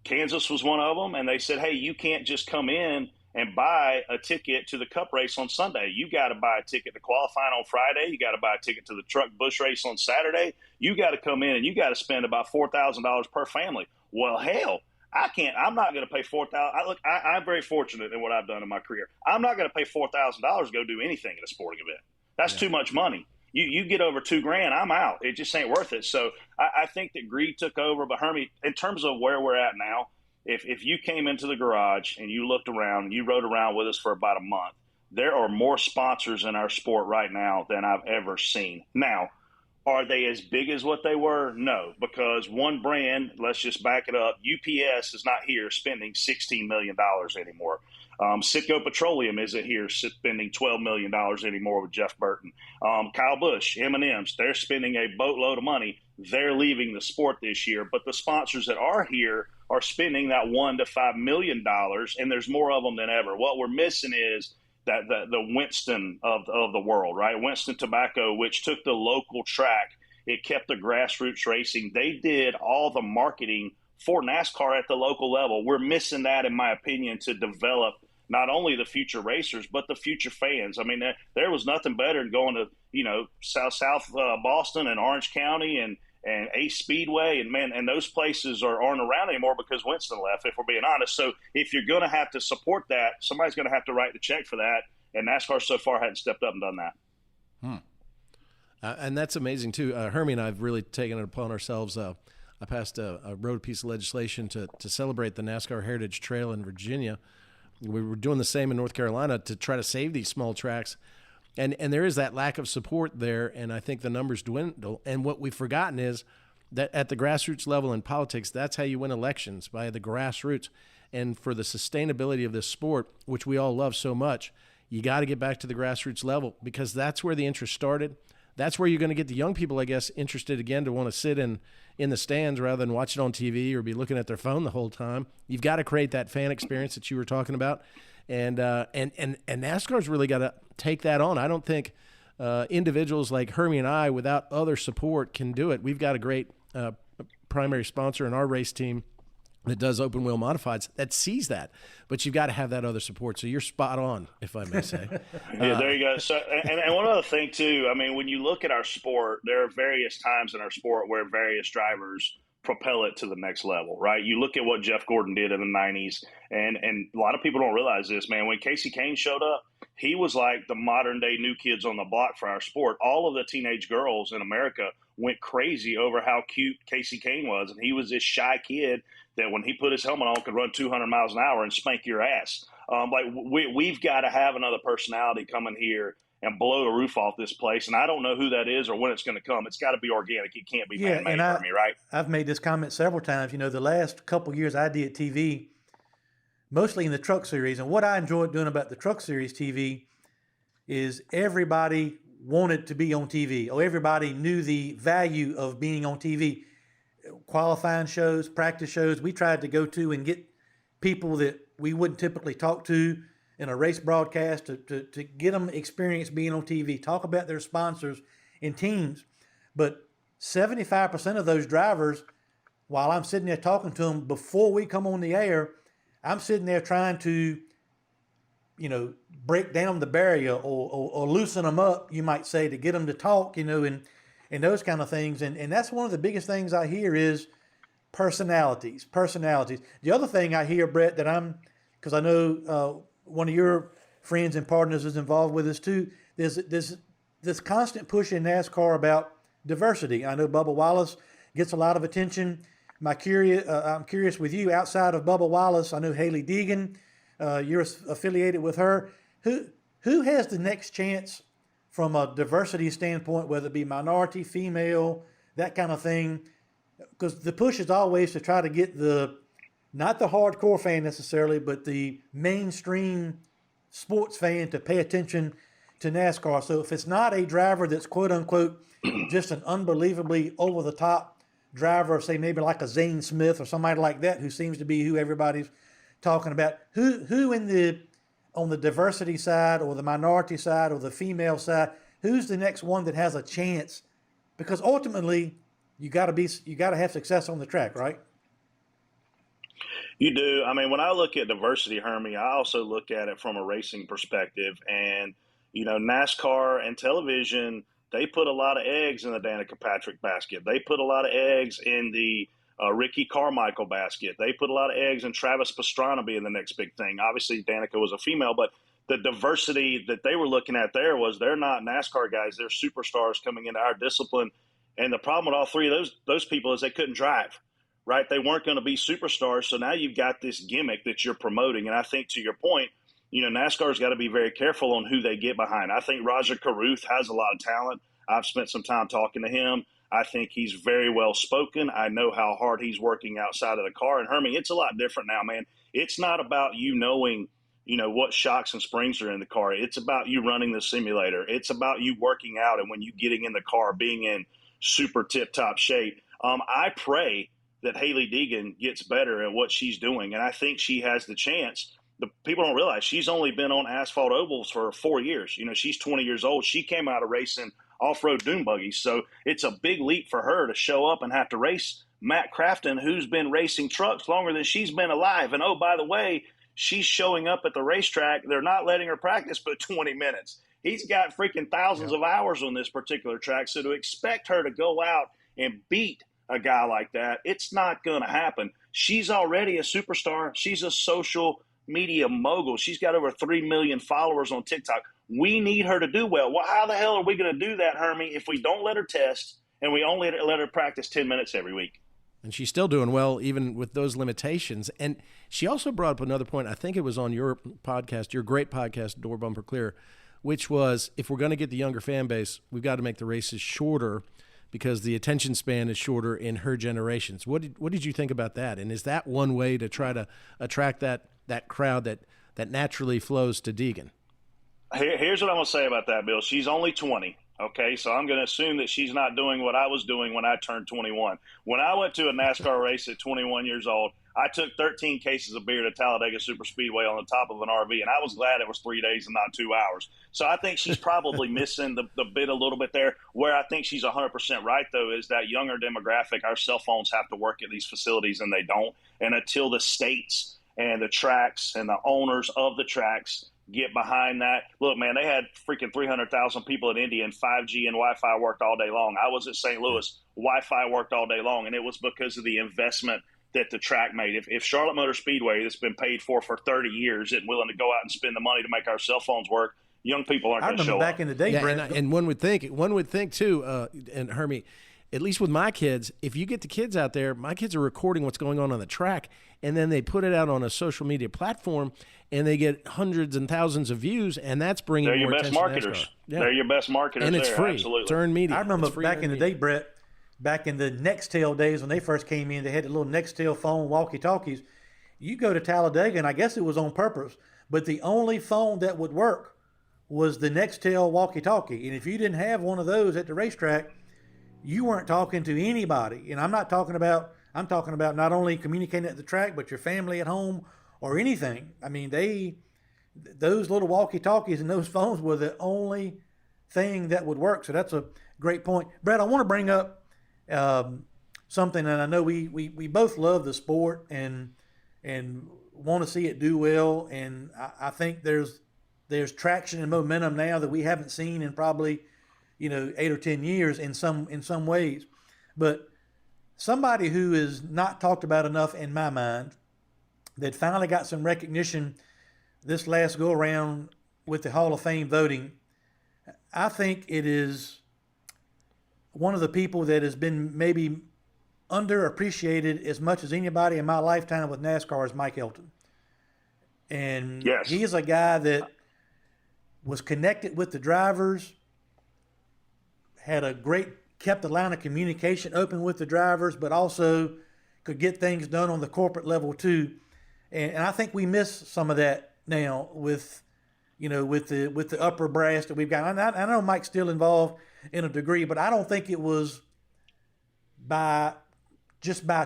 Kansas was one of them, and they said, hey, you can't just come in and buy a ticket to the Cup race on Sunday. You got to buy a ticket to qualifying on Friday. You got to buy a ticket to the truck bush race on Saturday. You got to come in and you got to spend about $4,000 per family. Well, hell, I can't. I'm not going to pay $4,000. Look, I'm very fortunate in what I've done in my career. I'm not going to pay $4,000 to go do anything at a sporting event. That's too much money. You get over $2,000, I'm out. It just ain't worth it. So I think that greed took over. But Hermie, in terms of where we're at now, if you came into the garage and you looked around and you rode around with us for about a month, there are more sponsors in our sport right now than I've ever seen. Now, are they as big as what they were? No, because one brand, let's just back it up, UPS is not here spending $16 million anymore. Citgo Petroleum isn't here spending $12 million anymore with Jeff Burton. Kyle Busch, M&M's, they're spending a boatload of money. They're leaving the sport this year. But the sponsors that are here are spending that $1 to $5 million, and there's more of them than ever. What we're missing is that the Winston of the world, right? Winston Tobacco, which took the local track, it kept the grassroots racing. They did all the marketing for NASCAR at the local level. We're missing that, in my opinion, to develop not only the future racers, but the future fans. I mean, there was nothing better than going to, South Boston and Orange County and Ace Speedway. And those places aren't around anymore because Winston left, if we're being honest. So if you're going to have to support that, somebody's going to have to write the check for that. And NASCAR so far hadn't stepped up and done that. And that's amazing, too. Hermie and I have really taken it upon ourselves. I passed a road piece of legislation to celebrate the NASCAR Heritage Trail in Virginia. We were doing the same in North Carolina to try to save these small tracks. And there is that lack of support there, and I think the numbers dwindle. And what we've forgotten is that at the grassroots level in politics, that's how you win elections, by the grassroots. And for the sustainability of this sport, which we all love so much, you got to get back to the grassroots level, because that's where the interest started. That's where you're going to get the young people, I guess, interested again to want to sit in the stands rather than watch it on TV or be looking at their phone the whole time. You've got to create that fan experience that you were talking about, and NASCAR's really got to take that on. I don't think individuals like Hermie and I, without other support, can do it. We've got a great primary sponsor in our race team that does open wheel modifieds that sees that, but you've got to have that other support. So you're spot on, if I may say. Yeah, there you go. So, and one other thing too, I mean, when you look at our sport, there are various times in our sport where various drivers propel it to the next level, right? You look at what Jeff Gordon did in the 90s, and a lot of people don't realize this, man. When Casey Kane showed up, he was like the modern day new kids on the block for our sport. All of the teenage girls in America went crazy over how cute Casey Kane was, and he was this shy kid that when he put his helmet on could run 200 miles an hour and spank your ass. We've got to have another personality coming here and blow the roof off this place. And I don't know who that is or when it's going to come. It's got to be organic. It can't be man-made for me, right? I've made this comment several times. The last couple years I did TV, mostly in the truck series. And what I enjoyed doing about the truck series TV is everybody wanted to be on TV, or everybody knew the value of being on TV. Qualifying shows, practice shows, we tried to go to and get people that we wouldn't typically talk to in a race broadcast to get them experience being on TV, talk about their sponsors and teams. But 75% of those drivers, while I'm sitting there talking to them before we come on the air, I'm sitting there trying to, break down the barrier or loosen them up, you might say, to get them to talk, and those kind of things. And that's one of the biggest things I hear is personalities. The other thing I hear, Brett, because I know one of your friends and partners is involved with this too, there's this constant push in NASCAR about diversity. I know Bubba Wallace gets a lot of attention. I'm curious with you, outside of Bubba Wallace, I know Haley Deegan, you're affiliated with her. Who has the next chance from a diversity standpoint, whether it be minority, female, that kind of thing? Because the push is always to try to get not the hardcore fan necessarily, but the mainstream sports fan to pay attention to NASCAR. So if it's not a driver that's quote unquote just an unbelievably over the top driver, say maybe like a Zane Smith or somebody like that, who seems to be who everybody's talking about, who on the diversity side or the minority side or the female side, who's the next one that has a chance? Because ultimately you got to have success on the track, right? You do. I mean, when I look at diversity, Hermie, I also look at it from a racing perspective. And, NASCAR and television, they put a lot of eggs in the Danica Patrick basket. They put a lot of eggs in the Ricky Carmichael basket. They put a lot of eggs in Travis Pastrana being the next big thing. Obviously, Danica was a female, but the diversity that they were looking at there was they're not NASCAR guys. They're superstars coming into our discipline. And the problem with all three of those people is they couldn't drive, right? They weren't going to be superstars. So now you've got this gimmick that you're promoting. And I think, to your point, NASCAR's got to be very careful on who they get behind. I think Roger Carruth has a lot of talent. I've spent some time talking to him. I think he's very well spoken. I know how hard he's working outside of the car. And Hermie, it's a lot different now, man. It's not about you knowing, what shocks and springs are in the car. It's about you running the simulator. It's about you working out, and when you getting in the car, being in super tip-top shape. I pray that Hailie Deegan gets better at what she's doing. And I think she has the chance. The people don't realize she's only been on asphalt ovals for 4 years. You know, she's 20 years old. She came out of racing off-road dune buggies. So it's a big leap for her to show up and have to race Matt Crafton, who's been racing trucks longer than she's been alive. And, oh, by the way, she's showing up at the racetrack. They're not letting her practice but 20 minutes. He's got freaking thousands of hours on this particular track. So to expect her to go out and beat a guy like that, it's not going to happen. She's already a superstar. She's a social media mogul. She's got over 3 million followers on TikTok. We need her to do well. Well, how the hell are we going to do that, Hermie, if we don't let her test and we only let her practice 10 minutes every week? And she's still doing well, even with those limitations. And she also brought up another point. I think it was on your podcast, your great podcast, Door Bumper Clear, which was, if we're going to get the younger fan base, we've got to make the races shorter because the attention span is shorter in her generations. What did you think about that? And is that one way to try to attract that crowd that naturally flows to Deegan? Here's what I'm going to say about that, Bill. She's only 20. Okay, so I'm going to assume that she's not doing what I was doing when I turned 21. When I went to a NASCAR race at 21 years old, I took 13 cases of beer to Talladega Superspeedway on the top of an RV, and I was glad it was 3 days and not 2 hours. So I think she's probably missing the bit a little bit there. Where I think she's 100% right, though, is that younger demographic, our cell phones have to work at these facilities, and they don't. And until the states and the tracks and the owners of the tracks get behind that. Look, man, they had freaking 300,000 people in Indy, and 5G and Wi-Fi worked all day long. I was at St. Louis. Wi-Fi worked all day long, and it was because of the investment that the track made. If Charlotte Motor Speedway, that's been paid for 30 years, isn't willing to go out and spend the money to make our cell phones work, young people aren't going to show up. I remember back in the day, Brent. And one would think too, and Hermie, at least with my kids, if you get the kids out there, my kids are recording what's going on the track, and then they put it out on a social media platform, and they get hundreds and thousands of views, and that's bringing more attention to NASCAR. They're your best marketers. Yeah. They're your best marketers. And it's there. free. Absolutely. It's earned media. I remember back in the day, Brett, back in the Nextel days when they first came in, they had the little Nextel phone walkie-talkies. You go to Talladega, and I guess it was on purpose, but the only phone that would work was the Nextel walkie-talkie. And if you didn't have one of those at the racetrack, you weren't talking to anybody. And I'm talking about not only communicating at the track, but your family at home or anything. I mean, those little walkie-talkies and those phones were the only thing that would work. So that's a great point. Brett, I want to bring up something, and I know we both love the sport and want to see it do well. And I think there's traction and momentum now that we haven't seen in probably 8 or 10 years in some ways. But somebody who is not talked about enough in my mind that finally got some recognition this last go around with the Hall of Fame voting, I think it is one of the people that has been maybe underappreciated as much as anybody in my lifetime with NASCAR is Mike Helton. And yes, he is a guy that was connected with the drivers, kept the line of communication open with the drivers, but also could get things done on the corporate level too. And I think we miss some of that now with the upper brass that we've got. I know Mike's still involved in a degree, but I don't think it was by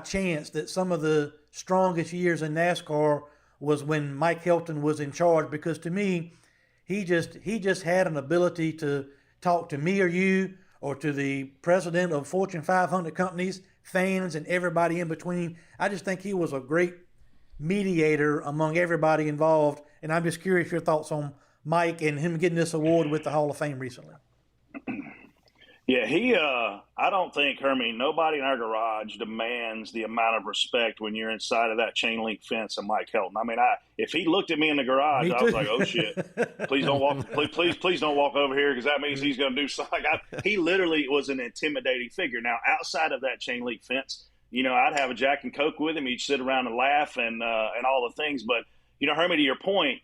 chance that some of the strongest years in NASCAR was when Mike Helton was in charge, because to me, he just had an ability to talk to me or you or to the president of Fortune 500 companies, fans, and everybody in between. I just think he was a great mediator among everybody involved, and I'm just curious your thoughts on Mike and him getting this award with the Hall of Fame recently. Yeah, I don't think, Hermie, nobody in our garage demands the amount of respect when you're inside of that chain link fence of Mike Helton. I mean, if he looked at me in the garage, I was like, oh shit, please don't walk over here, because that means he's going to do something. He literally was an intimidating figure. Now, outside of that chain link fence, I'd have a Jack and Coke with him. He'd sit around and laugh and all the things. But, Hermie, to your point,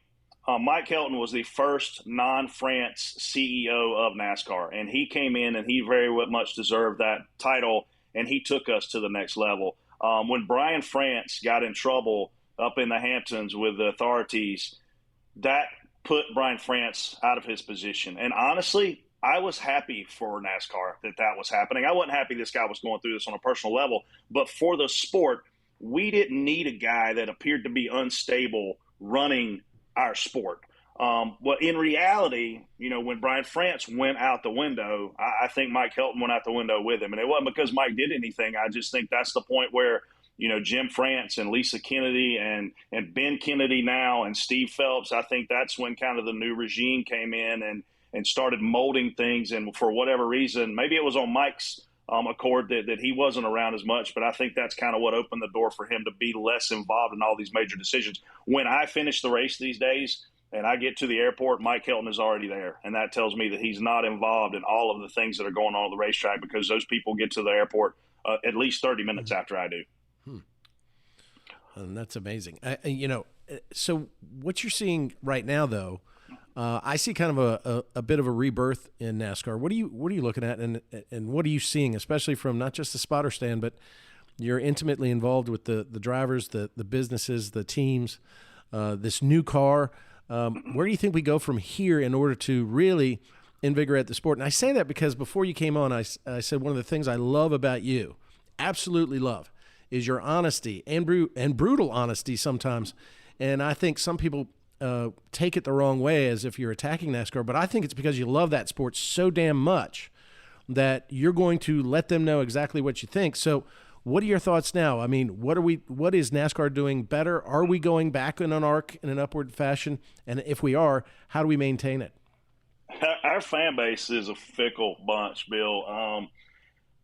Mike Helton was the first non-France CEO of NASCAR, and he came in and he very much deserved that title, and he took us to the next level. When Brian France got in trouble up in the Hamptons with the authorities, that put Brian France out of his position. And honestly, I was happy for NASCAR that was happening. I wasn't happy this guy was going through this on a personal level, but for the sport, we didn't need a guy that appeared to be unstable running our sport. Well, in reality, when Brian France went out the window, I think Mike Helton went out the window with him. And it wasn't because Mike did anything. I just think that's the point where, Jim France and Lisa Kennedy and Ben Kennedy now and Steve Phelps, I think that's when kind of the new regime came in and started molding things. And for whatever reason, maybe it was on Mike's accord that he wasn't around as much, but I think that's kind of what opened the door for him to be less involved in all these major decisions. When I finish the race these days and I get to the airport, Mike Helton is already there. And that tells me that he's not involved in all of the things that are going on at the racetrack, because those people get to the airport at least 30 minutes after I do. And that's amazing. So what you're seeing right now, though, I see kind of a bit of a rebirth in NASCAR. What are you looking at, and what are you seeing, especially from not just the spotter stand, but you're intimately involved with the drivers, the businesses, the teams, this new car. Where do you think we go from here in order to really invigorate the sport? And I say that because before you came on, I said one of the things I love about you, absolutely love, is your honesty and brutal honesty sometimes. And I think some people take it the wrong way as if you're attacking NASCAR, but I think it's because you love that sport so damn much that you're going to let them know exactly what you think. So what are your thoughts now? I mean, what is NASCAR doing better? Are we going back in an arc in an upward fashion? And if we are, how do we maintain it? Our fan base is a fickle bunch, Bill.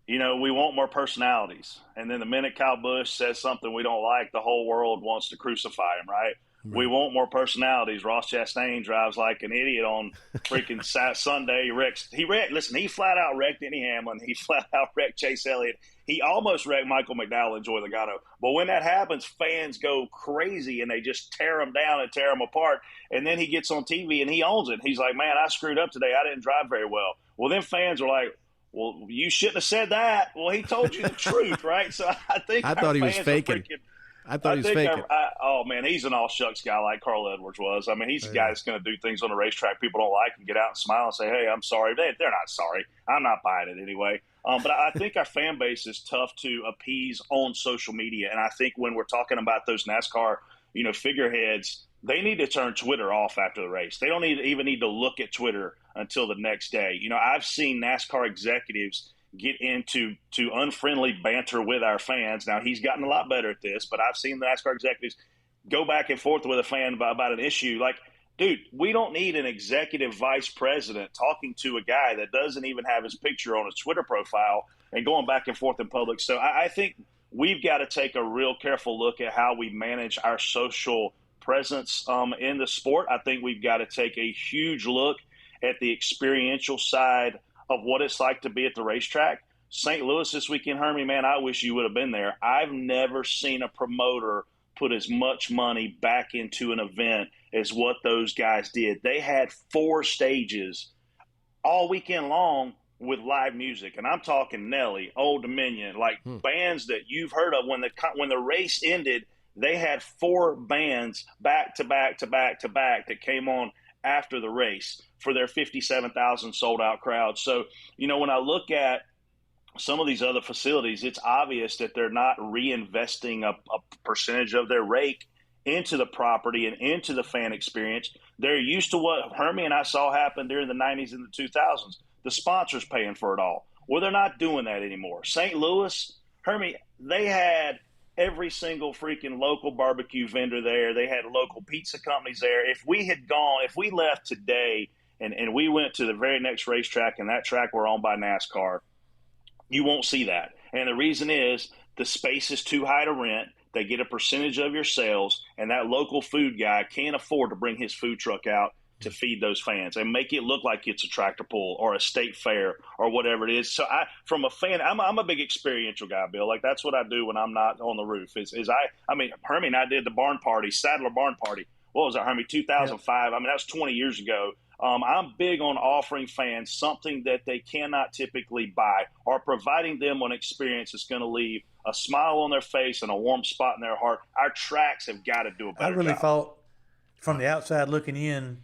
We want more personalities. And then the minute Kyle Busch says something we don't like, the whole world wants to crucify him, right? We want more personalities. Ross Chastain drives like an idiot on freaking Sunday. He flat out wrecked Denny Hamlin. He flat out wrecked Chase Elliott. He almost wrecked Michael McDowell and Joey Logano. But when that happens, fans go crazy and they just tear him down and tear him apart. And then he gets on TV and he owns it. He's like, man, I screwed up today. I didn't drive very well. Well, then fans are like, well, you shouldn't have said that. Well, he told you the truth, right? So I thought he was faking. I thought he was faking. Oh, man, he's an all-shucks guy like Carl Edwards was. I mean, he's a guy that's going to do things on the racetrack people don't like and get out and smile and say, hey, I'm sorry. They're not sorry. I'm not buying it anyway. But I think our fan base is tough to appease on social media. And I think when we're talking about those NASCAR, figureheads, they need to turn Twitter off after the race. They don't even need to look at Twitter until the next day. I've seen NASCAR executives get into unfriendly banter with our fans. Now, he's gotten a lot better at this, but I've seen the NASCAR executives go back and forth with a fan about an issue. Like, dude, we don't need an executive vice president talking to a guy that doesn't even have his picture on his Twitter profile and going back and forth in public. So I think we've got to take a real careful look at how we manage our social presence in the sport. I think we've got to take a huge look at the experiential side of what it's like to be at the racetrack. St. Louis this weekend, Hermie, man, I wish you would have been there. I've never seen a promoter put as much money back into an event as what those guys did. They had 4 stages all weekend long with live music. And I'm talking Nelly, Old Dominion, like bands that you've heard of. When the race ended, they had 4 bands back to back to back to back that came on after the race for their 57,000 sold out crowd. So, when I look at some of these other facilities, it's obvious that they're not reinvesting a percentage of their rake into the property and into the fan experience. They're used to what Hermie and I saw happen during the 90s and the 2000s. The sponsors paying for it all. Well, they're not doing that anymore. St. Louis, Hermie, they had every single freaking local barbecue vendor there. They had local pizza companies there. If we left today and we went to the very next racetrack and that track were owned by NASCAR, you won't see that. And the reason is the space is too high to rent. They get a percentage of your sales, and that local food guy can't afford to bring his food truck out to feed those fans and make it look like it's a tractor pull or a state fair or whatever it is. So from a fan, I'm a big experiential guy, Bill. Like, that's what I do when I'm not on the roof. Hermie and I did the barn party, Sadler barn party. What was that, Hermie? 2005. I mean, that was 20 years ago. I'm big on offering fans something that they cannot typically buy, or providing them an experience that's going to leave a smile on their face and a warm spot in their heart. Our tracks have got to do a better job. I really thought, from the outside looking in,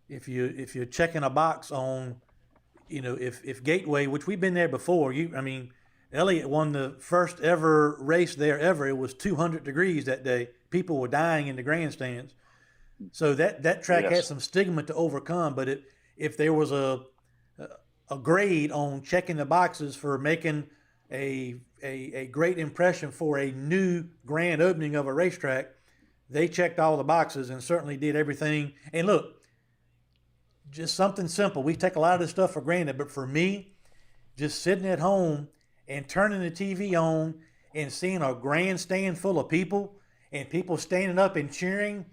if you're checking a box on, if Gateway, which we've been there before, Elliott won the first ever race there ever. It was 200 degrees that day. People were dying in the grandstands. So that track had some stigma to overcome. But if there was a grade on checking the boxes for making a great impression for a new grand opening of a racetrack, they checked all the boxes and certainly did everything. And look, just something simple. We take a lot of this stuff for granted, but for me, just sitting at home and turning the TV on and seeing a grandstand full of people and people standing up and cheering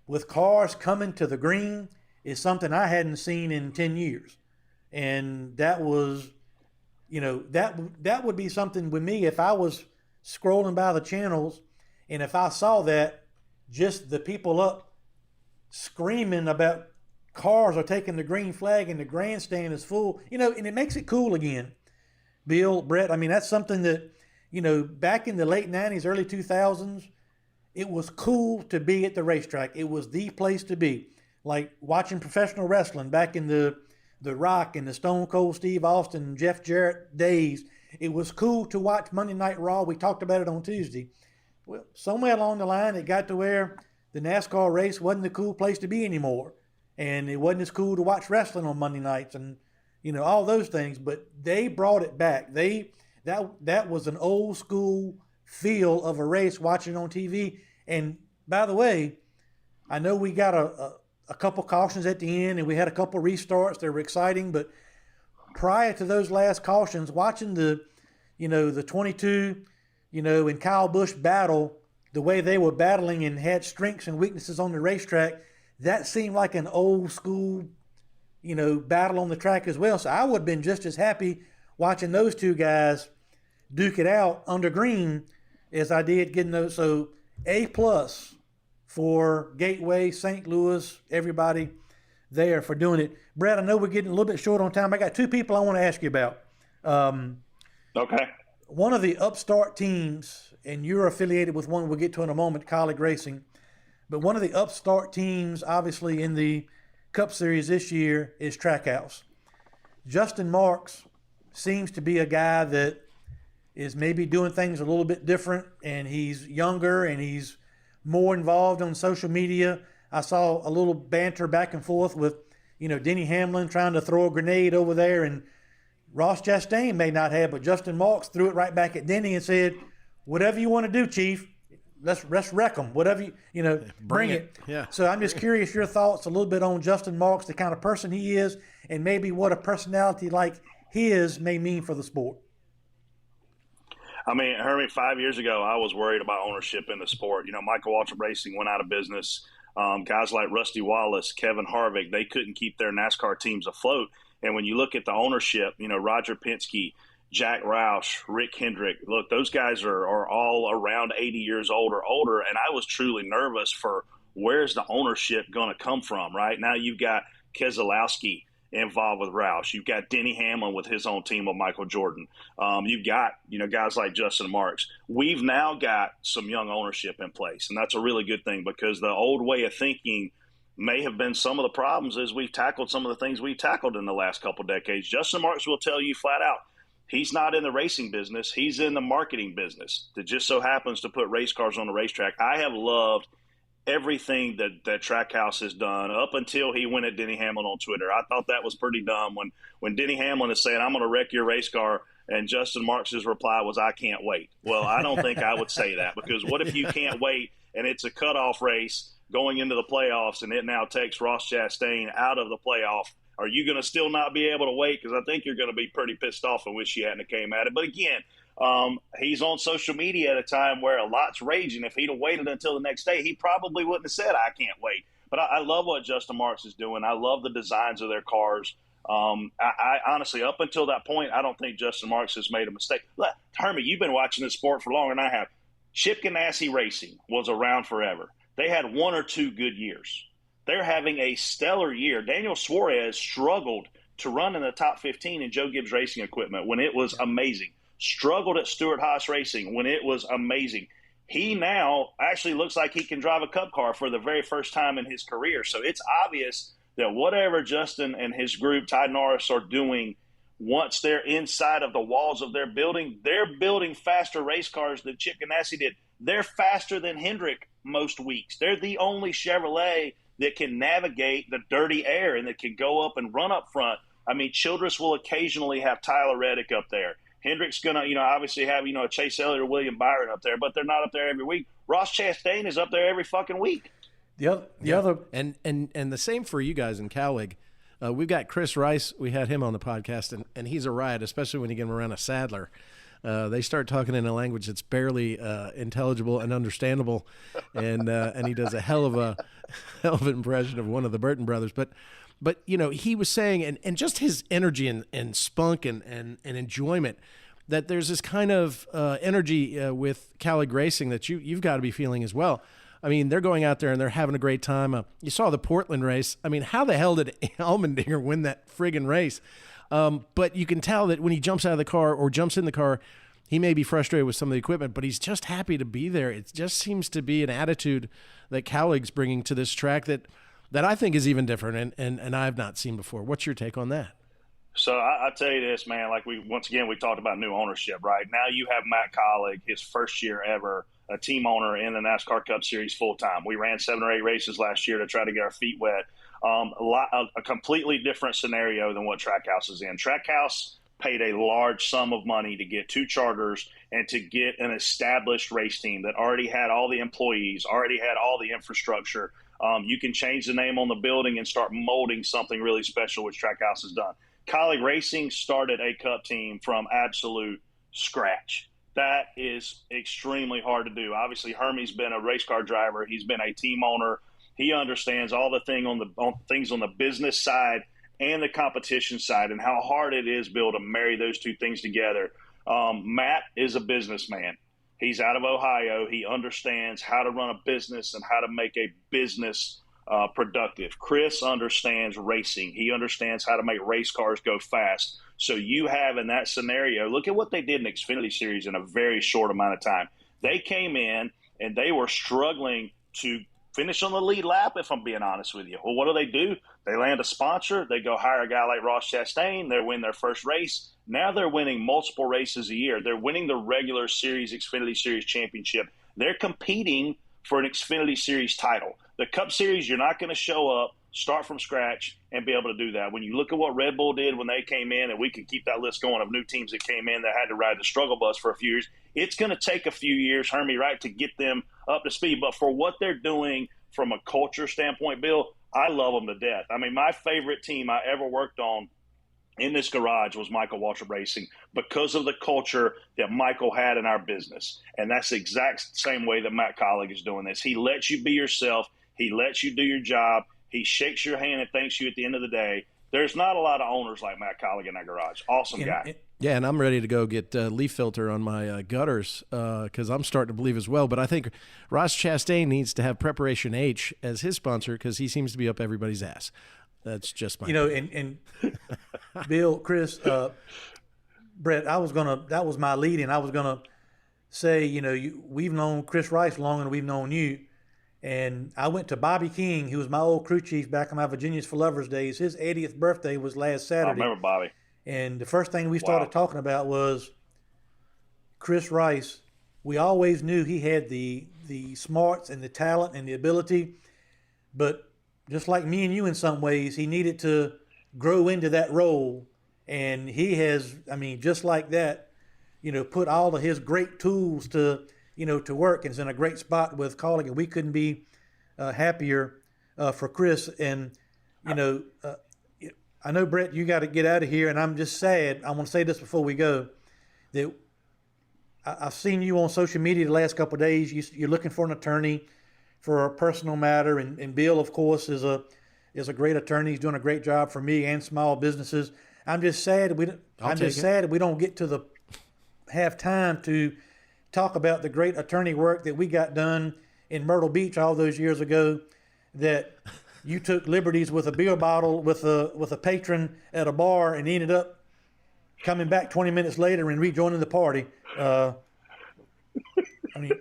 with cars coming to the green is something I hadn't seen in 10 years. And that was, that would be something with me if I was scrolling by the channels and if I saw that, just the people up screaming about cars are taking the green flag and the grandstand is full, and it makes it cool again. Bill, Brett, that's something that, back in the late 90s, early 2000s, it was cool to be at the racetrack. It was the place to be. Like watching professional wrestling back in the Rock and the Stone Cold Steve Austin, Jeff Jarrett days. It was cool to watch Monday Night Raw. We talked about it on Tuesday. Well, somewhere along the line, it got to where the NASCAR race wasn't the cool place to be anymore. And it wasn't as cool to watch wrestling on Monday nights and, all those things. But they brought it back. That was an old school feel of a race watching on TV. And by the way, I know we got a couple cautions at the end and we had a couple restarts that were exciting. But prior to those last cautions, watching the 22, and Kyle Busch battle, the way they were battling and had strengths and weaknesses on the racetrack, that seemed like an old school, battle on the track as well. So I would have been just as happy watching those two guys duke it out under green as I did getting those. So A+ for Gateway, St. Louis, everybody there for doing it. Brad, I know we're getting a little bit short on time. I got two people I want to ask you about. Okay. One of the upstart teams, and you're affiliated with one we'll get to in a moment, Colleague Racing, but one of the upstart teams, obviously, in the Cup Series this year is Trackhouse. Justin Marks seems to be a guy that is maybe doing things a little bit different, and he's younger and he's more involved on social media. I saw a little banter back and forth with, Denny Hamlin trying to throw a grenade over there, and Ross Chastain may not have, but Justin Marks threw it right back at Denny and said, whatever you want to do, Chief, let's wreck them. Whatever bring it. Yeah. So I'm just curious your thoughts a little bit on Justin Marks, the kind of person he is, and maybe what a personality like his may mean for the sport. Hermie, 5 years ago, I was worried about ownership in the sport. Michael Waltrip Racing went out of business. Guys like Rusty Wallace, Kevin Harvick, they couldn't keep their NASCAR teams afloat. And when you look at the ownership, Roger Penske, Jack Roush, Rick Hendrick, look, those guys are all around 80 years old or older. And I was truly nervous for where's the ownership going to come from, right? Now you've got Keselowski involved with Roush. You've got Denny Hamlin with his own team with Michael Jordan. You've got, guys like Justin Marks. We've now got some young ownership in place, and that's a really good thing because the old way of thinking may have been some of the problems as we've tackled some of the things we've tackled in the last couple decades. Justin Marks will tell you flat out, he's not in the racing business. He's in the marketing business that just so happens to put race cars on the racetrack. I have loved everything that Trackhouse has done up until he went at Denny Hamlin on Twitter. I thought that was pretty dumb when Denny Hamlin is saying, I'm going to wreck your race car, and Justin Marks' reply was, I can't wait. Well, I don't think I would say that because what if you can't wait and it's a cutoff race going into the playoffs and it now takes Ross Chastain out of the playoff? Are you going to still not be able to wait? Because I think you're going to be pretty pissed off and wish you hadn't came at it. But again, he's on social media at a time where a lot's raging. If he'd have waited until the next day, he probably wouldn't have said, I can't wait. But I love what Justin Marks is doing. I love the designs of their cars. I honestly, up until that point, I don't think Justin Marks has made a mistake. Look, Hermie, you've been watching this sport for longer than I have. Chip Ganassi Racing was around forever. They had one or two good years. They're having a stellar year. Daniel Suarez struggled to run in the top 15 in Joe Gibbs Racing Equipment when it was amazing. Struggled at Stewart-Haas Racing when it was amazing. He now actually looks like he can drive a Cup car for the very first time in his career. So it's obvious that whatever Justin and his group, Ty Norris, are doing once they're inside of the walls of their building, they're building faster race cars than Chip Ganassi did. They're faster than Hendrick most weeks. They're the only Chevrolet that can navigate the dirty air and that can go up and run up front. I mean, Childress will occasionally have Tyler Reddick up there. Hendrick's going to, obviously have, a Chase Elliott or William Byron up there, but they're not up there every week. Ross Chastain is up there every fucking week. The other and the same for you guys in Cowlig. We've got Chris Rice. We had him on the podcast, and he's a riot, especially when you get him around a Sadler. They start talking in a language that's barely intelligible and understandable, and he does a hell of an impression of one of the Burton brothers. But he was saying, and just his energy and spunk and enjoyment, that there's this kind of energy with Cowlig Racing that you've got to be feeling as well. I mean, they're going out there and they're having a great time. You saw the Portland race. I mean, how the hell did Allmendinger win that friggin' race? But you can tell that when he jumps out of the car or jumps in the car, he may be frustrated with some of the equipment, but he's just happy to be there. It just seems to be an attitude that Cowlig's bringing to this track that I think is even different and I've not seen before. What's your take on that? So I tell you this, man, like we talked about new ownership, right? Now you have Matt Cowlig, his first year ever, a team owner in the NASCAR Cup Series full time. We ran 7 or 8 races last year to try to get our feet wet. A completely different scenario than what Trackhouse is in. Trackhouse paid a large sum of money to get 2 charters and to get an established race team that already had all the employees, already had all the infrastructure. You can change the name on the building and start molding something really special, which Trackhouse has done. Cowlig Racing started a Cup team from absolute scratch. That is extremely hard to do. Obviously, Hermie's been a race car driver. He's been a team owner. He understands all the things on the business side and the competition side and how hard it is, Bill, to marry those two things together. Matt is a businessman. He's out of Ohio. He understands how to run a business and how to make a business productive. Chris understands racing. He understands how to make race cars go fast. So you have in that scenario, look at what they did in Xfinity Series in a very short amount of time. They came in and they were struggling to finish on the lead lap, if I'm being honest with you. Well, what do? They land a sponsor. They go hire a guy like Ross Chastain. They win their first race. Now they're winning multiple races a year. They're winning the regular series, Xfinity Series championship. They're competing for an Xfinity Series title. The Cup Series, you're not going to show up, start from scratch, and be able to do that. When you look at what Red Bull did when they came in, and we can keep that list going of new teams that came in that had to ride the struggle bus for a few years, it's going to take a few years, Hermie, right, to get them up to speed. But for what they're doing from a culture standpoint, Bill, I love them to death. I mean, my favorite team I ever worked on in this garage was Michael Waltrip Racing because of the culture that Michael had in our business. And that's the exact same way that Matt Cowlig is doing this. He lets you be yourself. He lets you do your job. He shakes your hand and thanks you at the end of the day. There's not a lot of owners like Matt Cowlig in that garage. Awesome guy. Yeah, and I'm ready to go get leaf filter on my gutters because I'm starting to believe as well. But I think Ross Chastain needs to have Preparation H as his sponsor because he seems to be up everybody's ass. That's just my and Bill, Chris, Brett, that was my lead, and I was gonna say, we've known Chris Rice longer than we've known you. And I went to Bobby King, who was my old crew chief back in my Virginia's for Lovers days. His 80th birthday was last Saturday. I remember Bobby. And the first thing we started talking about was Chris Rice. We always knew he had the smarts and the talent and the ability, but just like me and you in some ways, he needed to grow into that role. And he has, just like that, put all of his great tools to work, and is in a great spot with Cowlig, and we couldn't be happier for Chris. And, I know, Brett, you got to get out of here, and I'm just sad. I want to say this before we go, that I've seen you on social media the last couple of days. You're looking for an attorney for a personal matter, and Bill, of course, is a great attorney. He's doing a great job for me and small businesses. I'm just sad we don't get to have time to talk about the great attorney work that we got done in Myrtle Beach all those years ago, that you took liberties with a beer bottle with a patron at a bar and ended up coming back 20 minutes later and rejoining the party. I mean,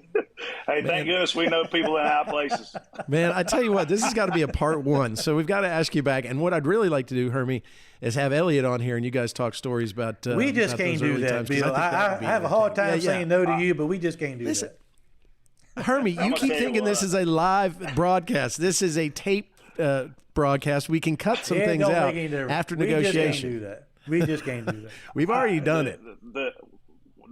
Hey, thank goodness we know people in high places. Man, I tell you what, this has got to be a part one. So we've got to ask you back. And what I'd really like to do, Hermie, is have Elliot on here and you guys talk stories about. We just about can't those do early that, times, 'cause Bill. I I have a hard time saying no to you, but we just can't do Listen, that. Hermie, you keep thinking this is a live broadcast. This is a tape broadcast. We can cut some things don't out make any difference. after We just negotiation. can't do that. We just can't do that. We've already done it.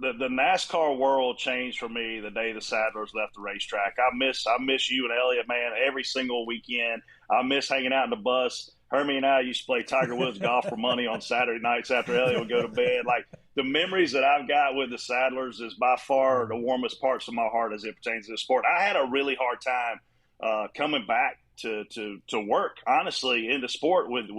The NASCAR world changed for me the day the Sadlers left the racetrack. I miss you and Elliot, man, every single weekend. I miss hanging out in the bus. Hermie and I used to play Tiger Woods golf for money on Saturday nights after Elliot would go to bed. Like, the memories that I've got with the Sadlers is by far the warmest parts of my heart as it pertains to the sport. I had a really hard time coming back to work, honestly, in the sport with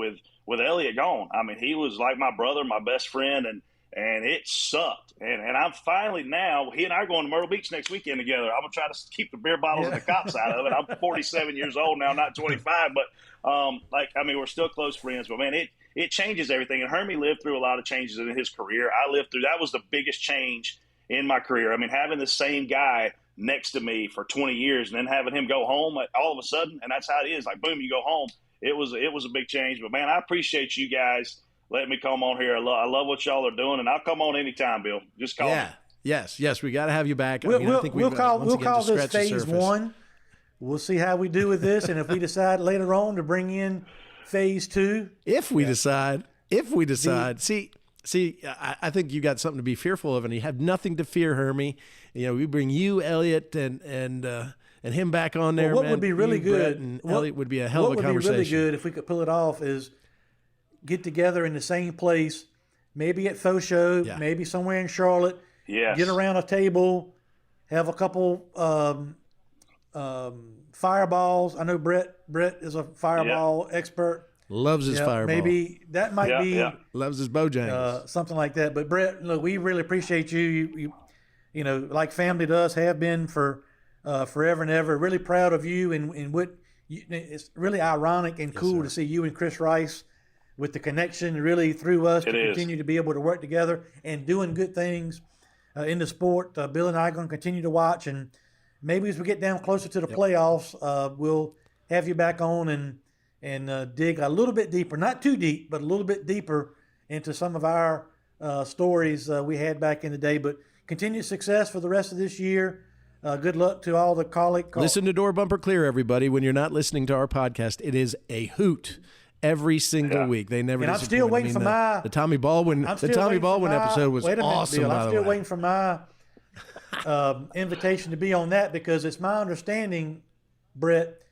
Elliot gone. I mean, he was like my brother, my best friend, and it sucked. And I'm finally now, he and I are going to Myrtle Beach next weekend together. I'm going to try to keep the beer bottles and the cops out of it. I'm 47 years old now, not 25. But, we're still close friends. But, man, it changes everything. And Hermie lived through a lot of changes in his career. I lived through – that was the biggest change in my career. I mean, having the same guy next to me for 20 years and then having him go home all of a sudden, and that's how it is. Like, boom, you go home. It was a big change. But, man, I appreciate you guys letting me come on here. I love what y'all are doing, and I'll come on anytime, Bill. Just call me. Yes, we got to have you back. We'll call this phase one. We'll see how we do with this, and if we decide later on to bring in phase two. If we decide. See, I think you got something to be fearful of, and you have nothing to fear, Hermie. You know, we bring you, Elliot, and him back on there. Well, what would be really good, and Elliot would be a hell of a conversation. What would be really good if we could pull it off is get together in the same place, maybe at Faux Show, maybe somewhere in Charlotte. Yes. Get around a table, have a couple fireballs. I know Brett is a fireball expert. Loves his fireball. Maybe that might be loves his Bojangles. Something like that. But Brett, look, we really appreciate you. You know, like family to us, have been for forever and ever. Really proud of you and what it's really ironic and cool to see you and Chris Rice with the connection really through us to continue to be able to work together and doing good things in the sport. Bill and I are going to continue to watch, and maybe as we get down closer to the playoffs, we'll have you back on and dig a little bit deeper, not too deep, but a little bit deeper into some of our stories we had back in the day. But continued success for the rest of this year. Good luck to all the colleagues. Listen to Door Bumper Clear, everybody. When you're not listening to our podcast, it is a hoot. Every single week, they never. And I'm still waiting for my the Tommy Baldwin. The Tommy Baldwin episode was awesome. I'm still waiting for my invitation to be on that, because it's my understanding, Brett,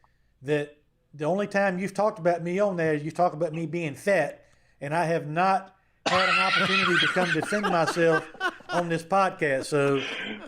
that the only time you've talked about me on there is you talk about me being fat, and I have not had an opportunity to come defend myself on this podcast. So,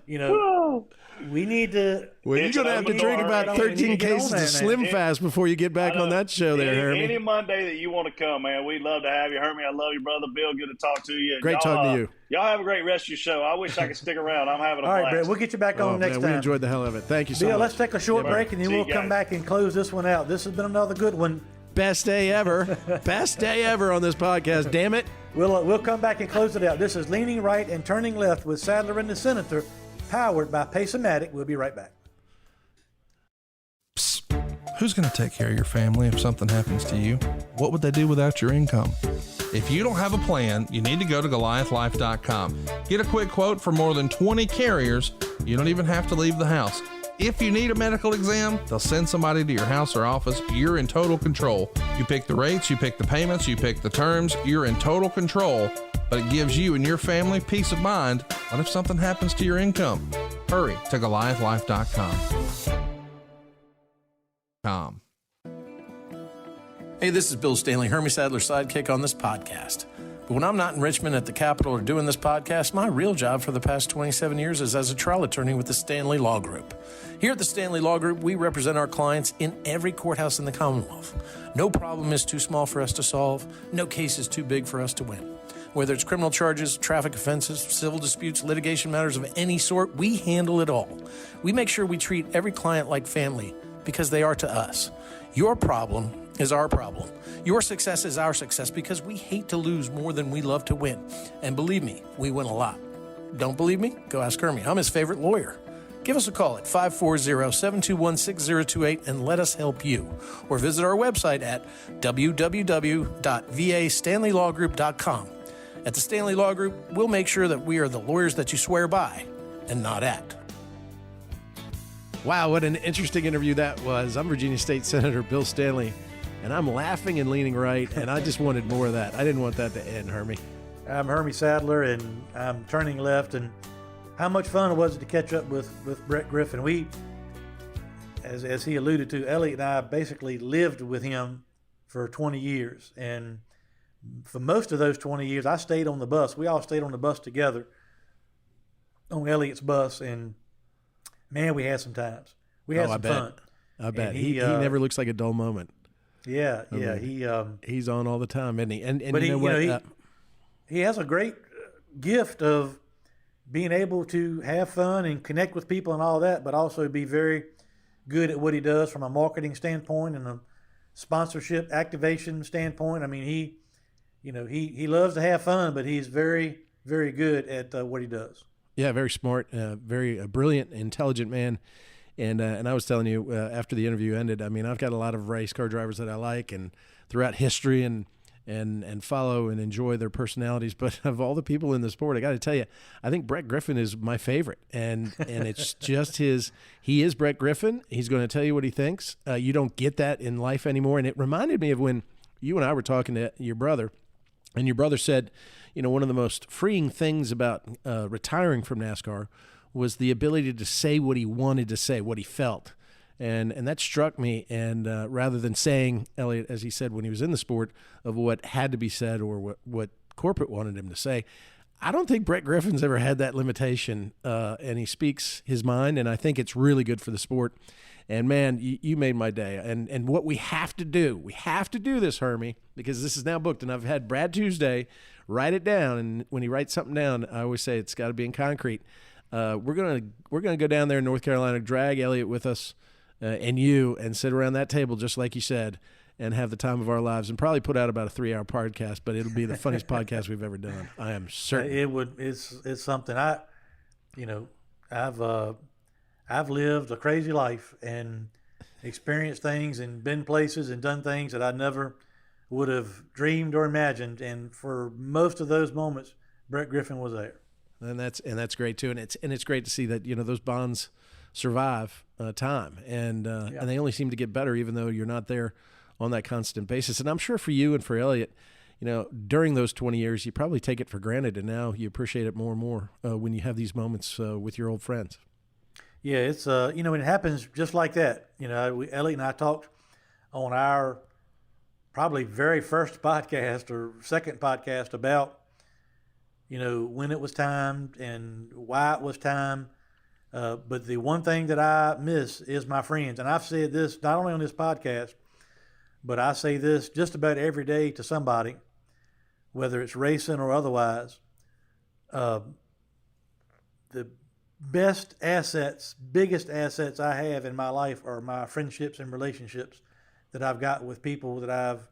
you know. We need to. Well, you're going to have to drink about 13 cases of Slim Fast before you get back on that show there, Hermie. Any Monday that you want to come, man, we'd love to have you. Hermie, I love you, brother. Bill, good to talk to you. Great talking to you. Y'all have a great rest of your show. I wish I could stick around. I'm having a blast. All right, Brett, we'll get you back on next time. We enjoyed the hell of it. Thank you so Bill, much. let's take a short break, and then we'll come back and close this one out. This has been another good one. Best day ever. Best day ever on this podcast. Damn it. We'll come back and close it out. This is Leaning Right and Turning Left with Sadler and the Senator, powered by Pace-O-Matic. We'll be right back. Psst. Who's going to take care of your family if something happens to you? What would they do without your income? If you don't have a plan, you need to go to GoliathLife.com. Get a quick quote for more than 20 carriers. You don't even have to leave the house. If you need a medical exam, they'll send somebody to your house or office. You're in total control. You pick the rates, you pick the payments, you pick the terms. You're in total control, but it gives you and your family peace of mind. What if something happens to your income? Hurry to GoliathLife.com. Hey, this is Bill Stanley, Hermie Sadler's sidekick on this podcast. But when I'm not in Richmond at the Capitol or doing this podcast, my real job for the past 27 years is as a trial attorney with the Stanley Law Group. Here at the Stanley Law Group, we represent our clients in every courthouse in the Commonwealth. No problem is too small for us to solve. No case is too big for us to win. Whether it's criminal charges, traffic offenses, civil disputes, litigation matters of any sort, we handle it all. We make sure we treat every client like family because they are to us. Your problem is our problem. Your success is our success because we hate to lose more than we love to win. And believe me, we win a lot. Don't believe me? Go ask Hermie. I'm his favorite lawyer. Give us a call at 540-721-6028 and let us help you. Or visit our website at www.vastanleylawgroup.com. At the Stanley Law Group, we'll make sure that we are the lawyers that you swear by and not at. Wow, what an interesting interview that was. I'm Virginia State Senator Bill Stanley, and I'm laughing and leaning right, and I just wanted more of that. I didn't want that to end, Hermie. I'm Hermie Sadler, and I'm turning left. And how much fun it was to catch up with Brett Griffin. We, as he alluded to, Elliot and I basically lived with him for 20 years. And for most of those 20 years, I stayed on the bus. We all stayed on the bus together on Elliot's bus, and man, we had some times. We had some fun. I bet. He never looks like a dull moment. Yeah, I mean, he's on all the time, isn't he? And but you know what? He has a great gift of being able to have fun and connect with people and all that, but also be very good at what he does from a marketing standpoint and a sponsorship activation standpoint. I mean, he loves to have fun, but he's very, very good at what he does. Yeah, very smart, very brilliant, intelligent man. And I was telling you after the interview ended, I mean, I've got a lot of race car drivers that I like and throughout history and follow and enjoy their personalities. But of all the people in the sport, I got to tell you, I think Brett Griffin is my favorite. And it's just he is Brett Griffin. He's going to tell you what he thinks. You don't get that in life anymore. And it reminded me of when you and I were talking to your brother, and your brother said, you know, one of the most freeing things about retiring from NASCAR was the ability to say what he wanted to say, what he felt. And that struck me. And rather than saying, Elliot, as he said when he was in the sport, of what had to be said or what corporate wanted him to say, I don't think Brett Griffin's ever had that limitation. And he speaks his mind, and I think it's really good for the sport. And, man, you made my day. And what we have to do this, Hermie, because this is now booked, and I've had Brad Tuesday write it down. And when he writes something down, I always say it's got to be in concrete. We're gonna go down there in North Carolina, drag Elliot with us, and sit around that table just like you said, and have the time of our lives, and probably put out about a 3-hour podcast. But it'll be the funniest podcast we've ever done. I am certain. It's something. I've lived a crazy life and experienced things and been places and done things that I never would have dreamed or imagined. And for most of those moments, Brett Griffin was there. And that's great too, and it's great to see that those bonds survive time, and they only seem to get better, even though you're not there on that constant basis. And I'm sure for you and for Elliot, during those 20 years, you probably take it for granted, and now you appreciate it more and more when you have these moments with your old friends. Yeah, it's it happens just like that. Elliot and I talked on our probably very first podcast or second podcast about when it was time and why it was time. But the one thing that I miss is my friends. And I've said this not only on this podcast, but I say this just about every day to somebody, whether it's racing or otherwise. The biggest assets I have in my life are my friendships and relationships that I've got with people that I've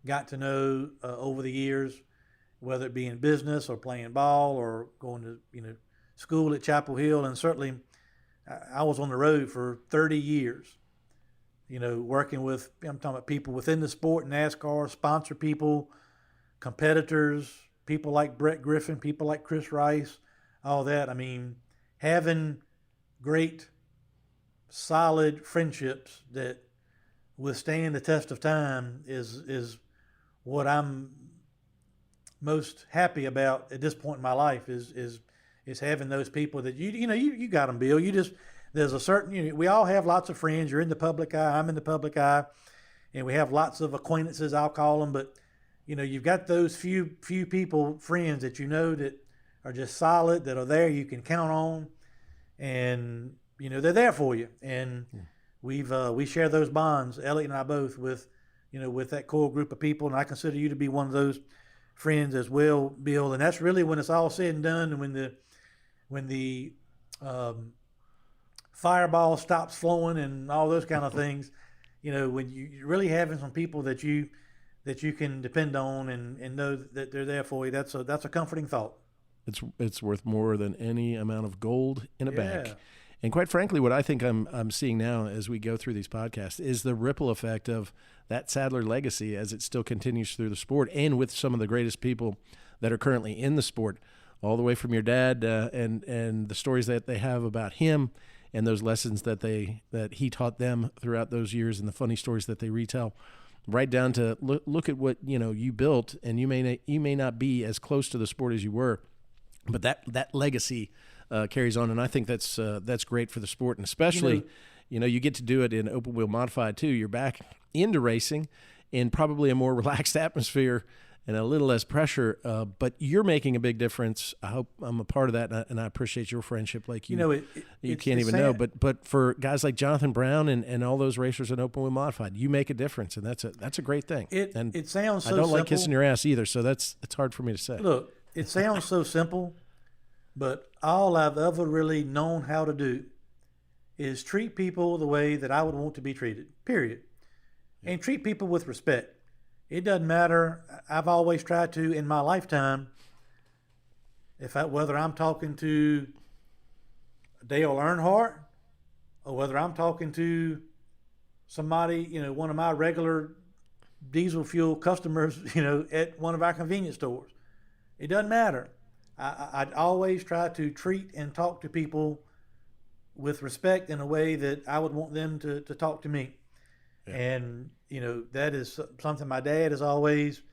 got to know over the years, whether it be in business or playing ball or going to school at Chapel Hill. And certainly I was on the road for 30 years, working with, I'm talking about people within the sport, NASCAR, sponsor people, competitors, people like Brett Griffin, people like Chris Rice, all that. I mean, having great, solid friendships that withstand the test of time is what I'm most happy about at this point in my life is having those people that you got them, Bill. There's a certain, we all have lots of friends. You're in the public eye, I'm in the public eye, and we have lots of acquaintances, I'll call them, but you've got those few people, friends that that are just solid, that are there, you can count on, and they're there for you. And we share those bonds, Elliot and I both, with that core group of people, and I consider you to be one of those friends as well, Bill. And that's really when it's all said and done, and when the fireball stops flowing and all those kind of things, when you're really having some people that you can depend on and know that they're there for you, that's a comforting thought. It's worth more than any amount of gold in a bank. And quite frankly, what I think I'm seeing now as we go through these podcasts is the ripple effect of that Sadler legacy as it still continues through the sport, and with some of the greatest people that are currently in the sport, all the way from your dad and the stories that they have about him and those lessons that he taught them throughout those years and the funny stories that they retell, right down to look at what you built, and you may not be as close to the sport as you were, but that legacy carries on, and I think that's great for the sport, and especially you get to do it in open wheel modified too. You're back into racing in probably a more relaxed atmosphere and a little less pressure, but you're making a big difference. I hope I'm a part of that, and I appreciate your friendship. Like you can't even know. But for guys like Jonathan Brown and all those racers in open wheel modified, you make a difference, and that's a great thing. It sounds so I don't simple. like kissing your ass either, so it's hard for me to say. Look, it sounds so simple, but all I've ever really known how to do is treat people the way that I would want to be treated, period. And treat people with respect. It doesn't matter. I've always tried to, in my lifetime, whether I'm talking to Dale Earnhardt or whether I'm talking to somebody, one of my regular diesel fuel customers, at one of our convenience stores. It doesn't matter. I'd always try to treat and talk to people with respect in a way that I would want them to talk to me. Yeah. And, that is something my dad has always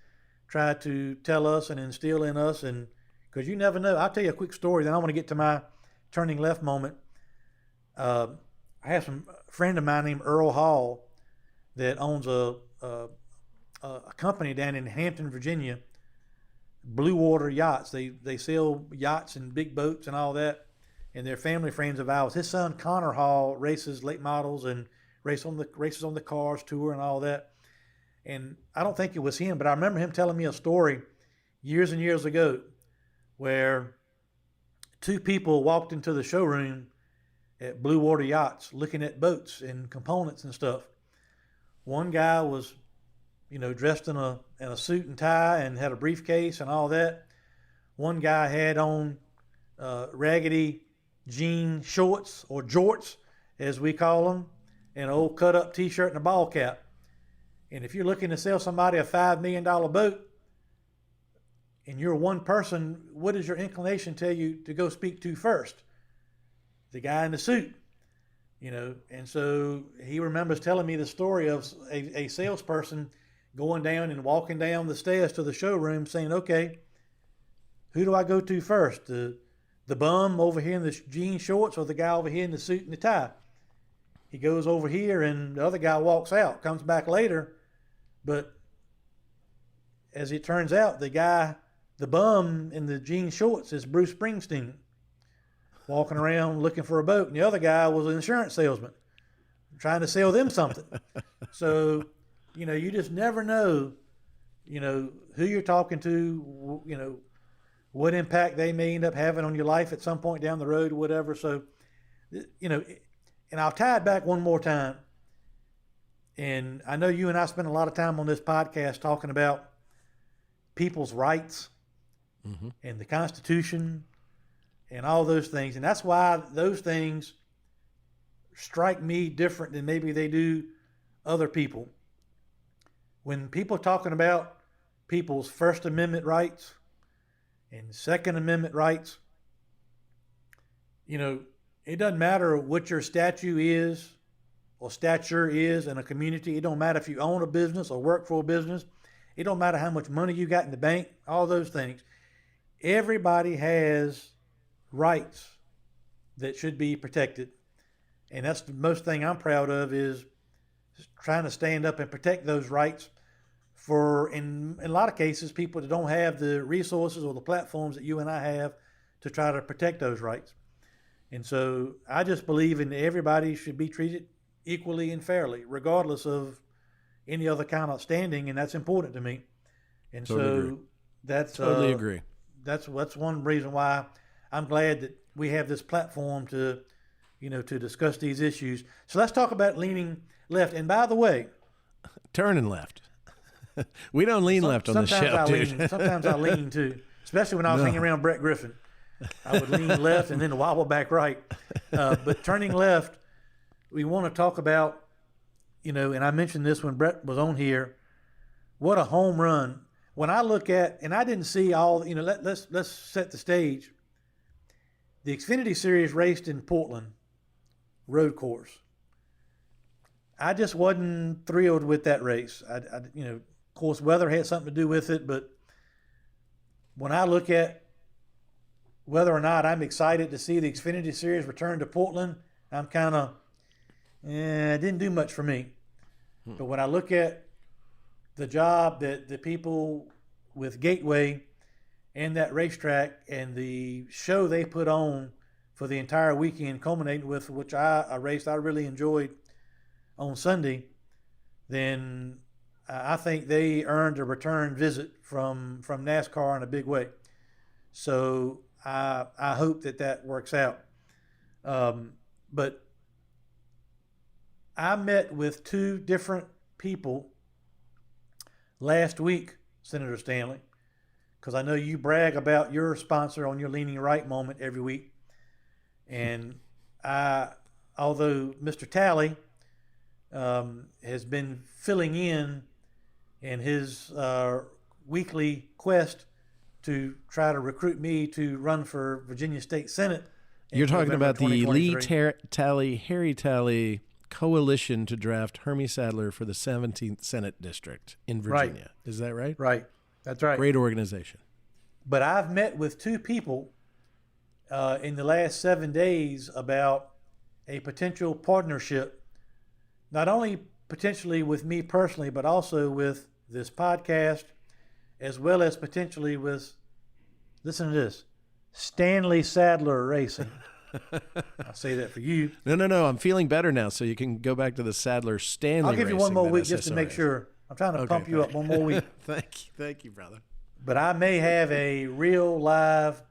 tried to tell us and instill in us. And because you never know. I'll tell you a quick story, then I want to get to my turning left moment. I have a friend of mine named Earl Hall that owns a company down in Hampton, Virginia, Blue Water Yachts. They sell yachts and big boats and all that, and they're family friends of ours. His son Connor Hall races late models and races on the Cars Tour and all that. And I don't think it was him, but I remember him telling me a story years and years ago where two people walked into the showroom at Blue Water Yachts looking at boats and components and stuff. One guy was, dressed in a suit and tie and had a briefcase and all that. One guy had on raggedy jean shorts, or jorts as we call them, and an old cut-up T-shirt and a ball cap. And if you're looking to sell somebody a $5 million boat and you're one person, what does your inclination tell you to go speak to first? The guy in the suit, And so he remembers telling me the story of a salesperson going down and walking down the stairs to the showroom saying, okay, who do I go to first? The bum over here in the jean shorts or the guy over here in the suit and the tie? He goes over here and the other guy walks out, comes back later. But as it turns out, the bum in the jean shorts is Bruce Springsteen, walking around looking for a boat. And the other guy was an insurance salesman trying to sell them something. So, you just never know, who you're talking to, what impact they may end up having on your life at some point down the road or whatever. So, and I'll tie it back one more time. And I know you and I spend a lot of time on this podcast talking about people's rights and the Constitution and all those things. And that's why those things strike me different than maybe they do other people. When people are talking about people's First Amendment rights and Second Amendment rights, it doesn't matter what your stature is in a community. It don't matter if you own a business or work for a business. It don't matter how much money you got in the bank, all those things. Everybody has rights that should be protected. And that's the most thing I'm proud of, is trying to stand up and protect those rights for, in a lot of cases, people that don't have the resources or the platforms that you and I have to try to protect those rights. And so I just believe in everybody should be treated equally and fairly, regardless of any other kind of standing, and that's important to me. And totally so agree. Totally agree. That's one reason why I'm glad that we have this platform to discuss these issues. So let's talk about leaning left. And by the way, turning left. We don't lean left on the show, dude. Sometimes I lean too, especially when I was hanging around Brett Griffin. I would lean left and then wobble back right. But turning left, we want to talk about, and I mentioned this when Brett was on here, what a home run. When I look at, and I didn't see all, let's set the stage. The Xfinity Series raced in Portland road course. I just wasn't thrilled with that race. Of course, weather had something to do with it, but when I look at whether or not I'm excited to see the Xfinity Series return to Portland, I'm kind of, it didn't do much for me. But when I look at the job that the people with Gateway and that racetrack and the show they put on for the entire weekend, culminating with which a race I really enjoyed on Sunday, then I think they earned a return visit from NASCAR in a big way. So I hope that works out. But I met with two different people last week, Senator Stanley, because I know you brag about your sponsor on your Leaning Right moment every week. And although Mr. Talley has been filling in his weekly quest to try to recruit me to run for Virginia State Senate. You're talking November about the Lee 2023. Harry Talley coalition to draft Hermie Sadler for the 17th Senate District in Virginia. Right. Is that right? Right. That's right. Great organization. But I've met with two people in the last 7 days about a potential partnership, not only potentially with me personally, but also with this podcast, as well as potentially with, listen to this, Stanley Sadler Racing. I'll say that for you. No. I'm feeling better now, so you can go back to the Sadler Stanley. I'll give you one more week just to make sure. I'm trying to pump you up one more week. Thank you, brother. But I may have a real live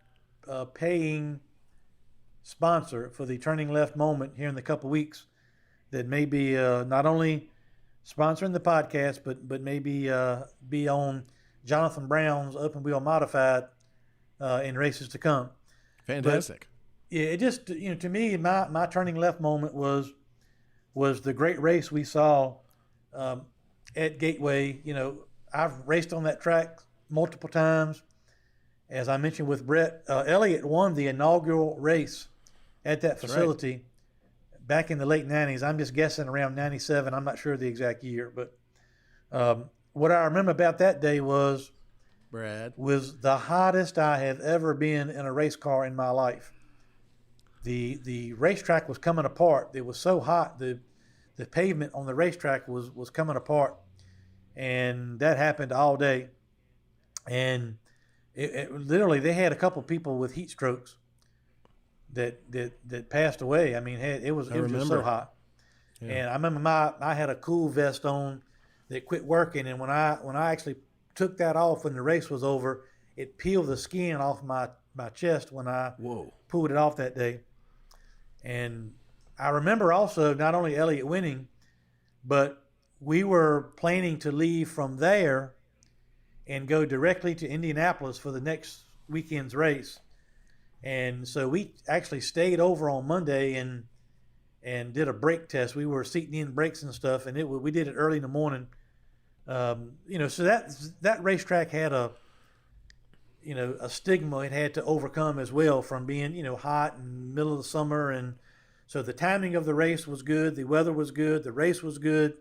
paying sponsor for the Turning Left moment here in a couple weeks that may be not only sponsoring the podcast, but maybe be on Jonathan Brown's Open Wheel Modified in races to come. Fantastic. But, it just, to me, my Turning Left moment was the great race we saw at Gateway. I've raced on that track multiple times. As I mentioned with Brett, Elliott won the inaugural race at that facility back in the late 90s. I'm just guessing around 97. I'm not sure the exact year. But what I remember about that day was the hottest I have ever been in a race car in my life. The racetrack was coming apart. It was so hot. The pavement on the racetrack was coming apart. And that happened all day. And it literally, they had a couple people with heat strokes that passed away. I mean, it was just so hot. Yeah. And I remember I had a cool vest on that quit working, and when I actually took that off when the race was over, it peeled the skin off my chest when I pulled it off that day. And I remember also not only Elliott winning, but we were planning to leave from there and go directly to Indianapolis for the next weekend's race. And so we actually stayed over on Monday and did a brake test. We were seating in brakes and stuff, and we did it early in the morning. So that racetrack had a stigma it had to overcome as well from being, hot in the middle of the summer. And so the timing of the race was good. The weather was good. The race was good.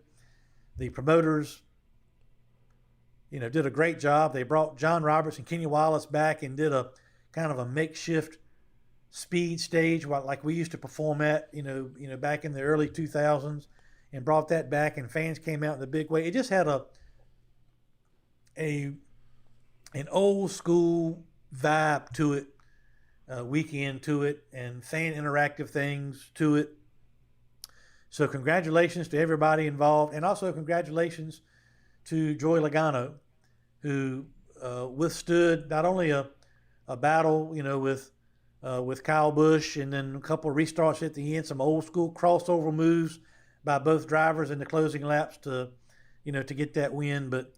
The promoters, did a great job. They brought John Roberts and Kenny Wallace back and did a kind of a makeshift speed stage like we used to perform at, back in the early 2000s, and brought that back, and fans came out in a big way. It just had an old school vibe to it, weekend to it, and fan interactive things to it. So congratulations to everybody involved, and also congratulations to Joey Logano, who withstood not only a battle, with Kyle Busch, and then a couple of restarts at the end, some old school crossover moves by both drivers in the closing laps to get that win. But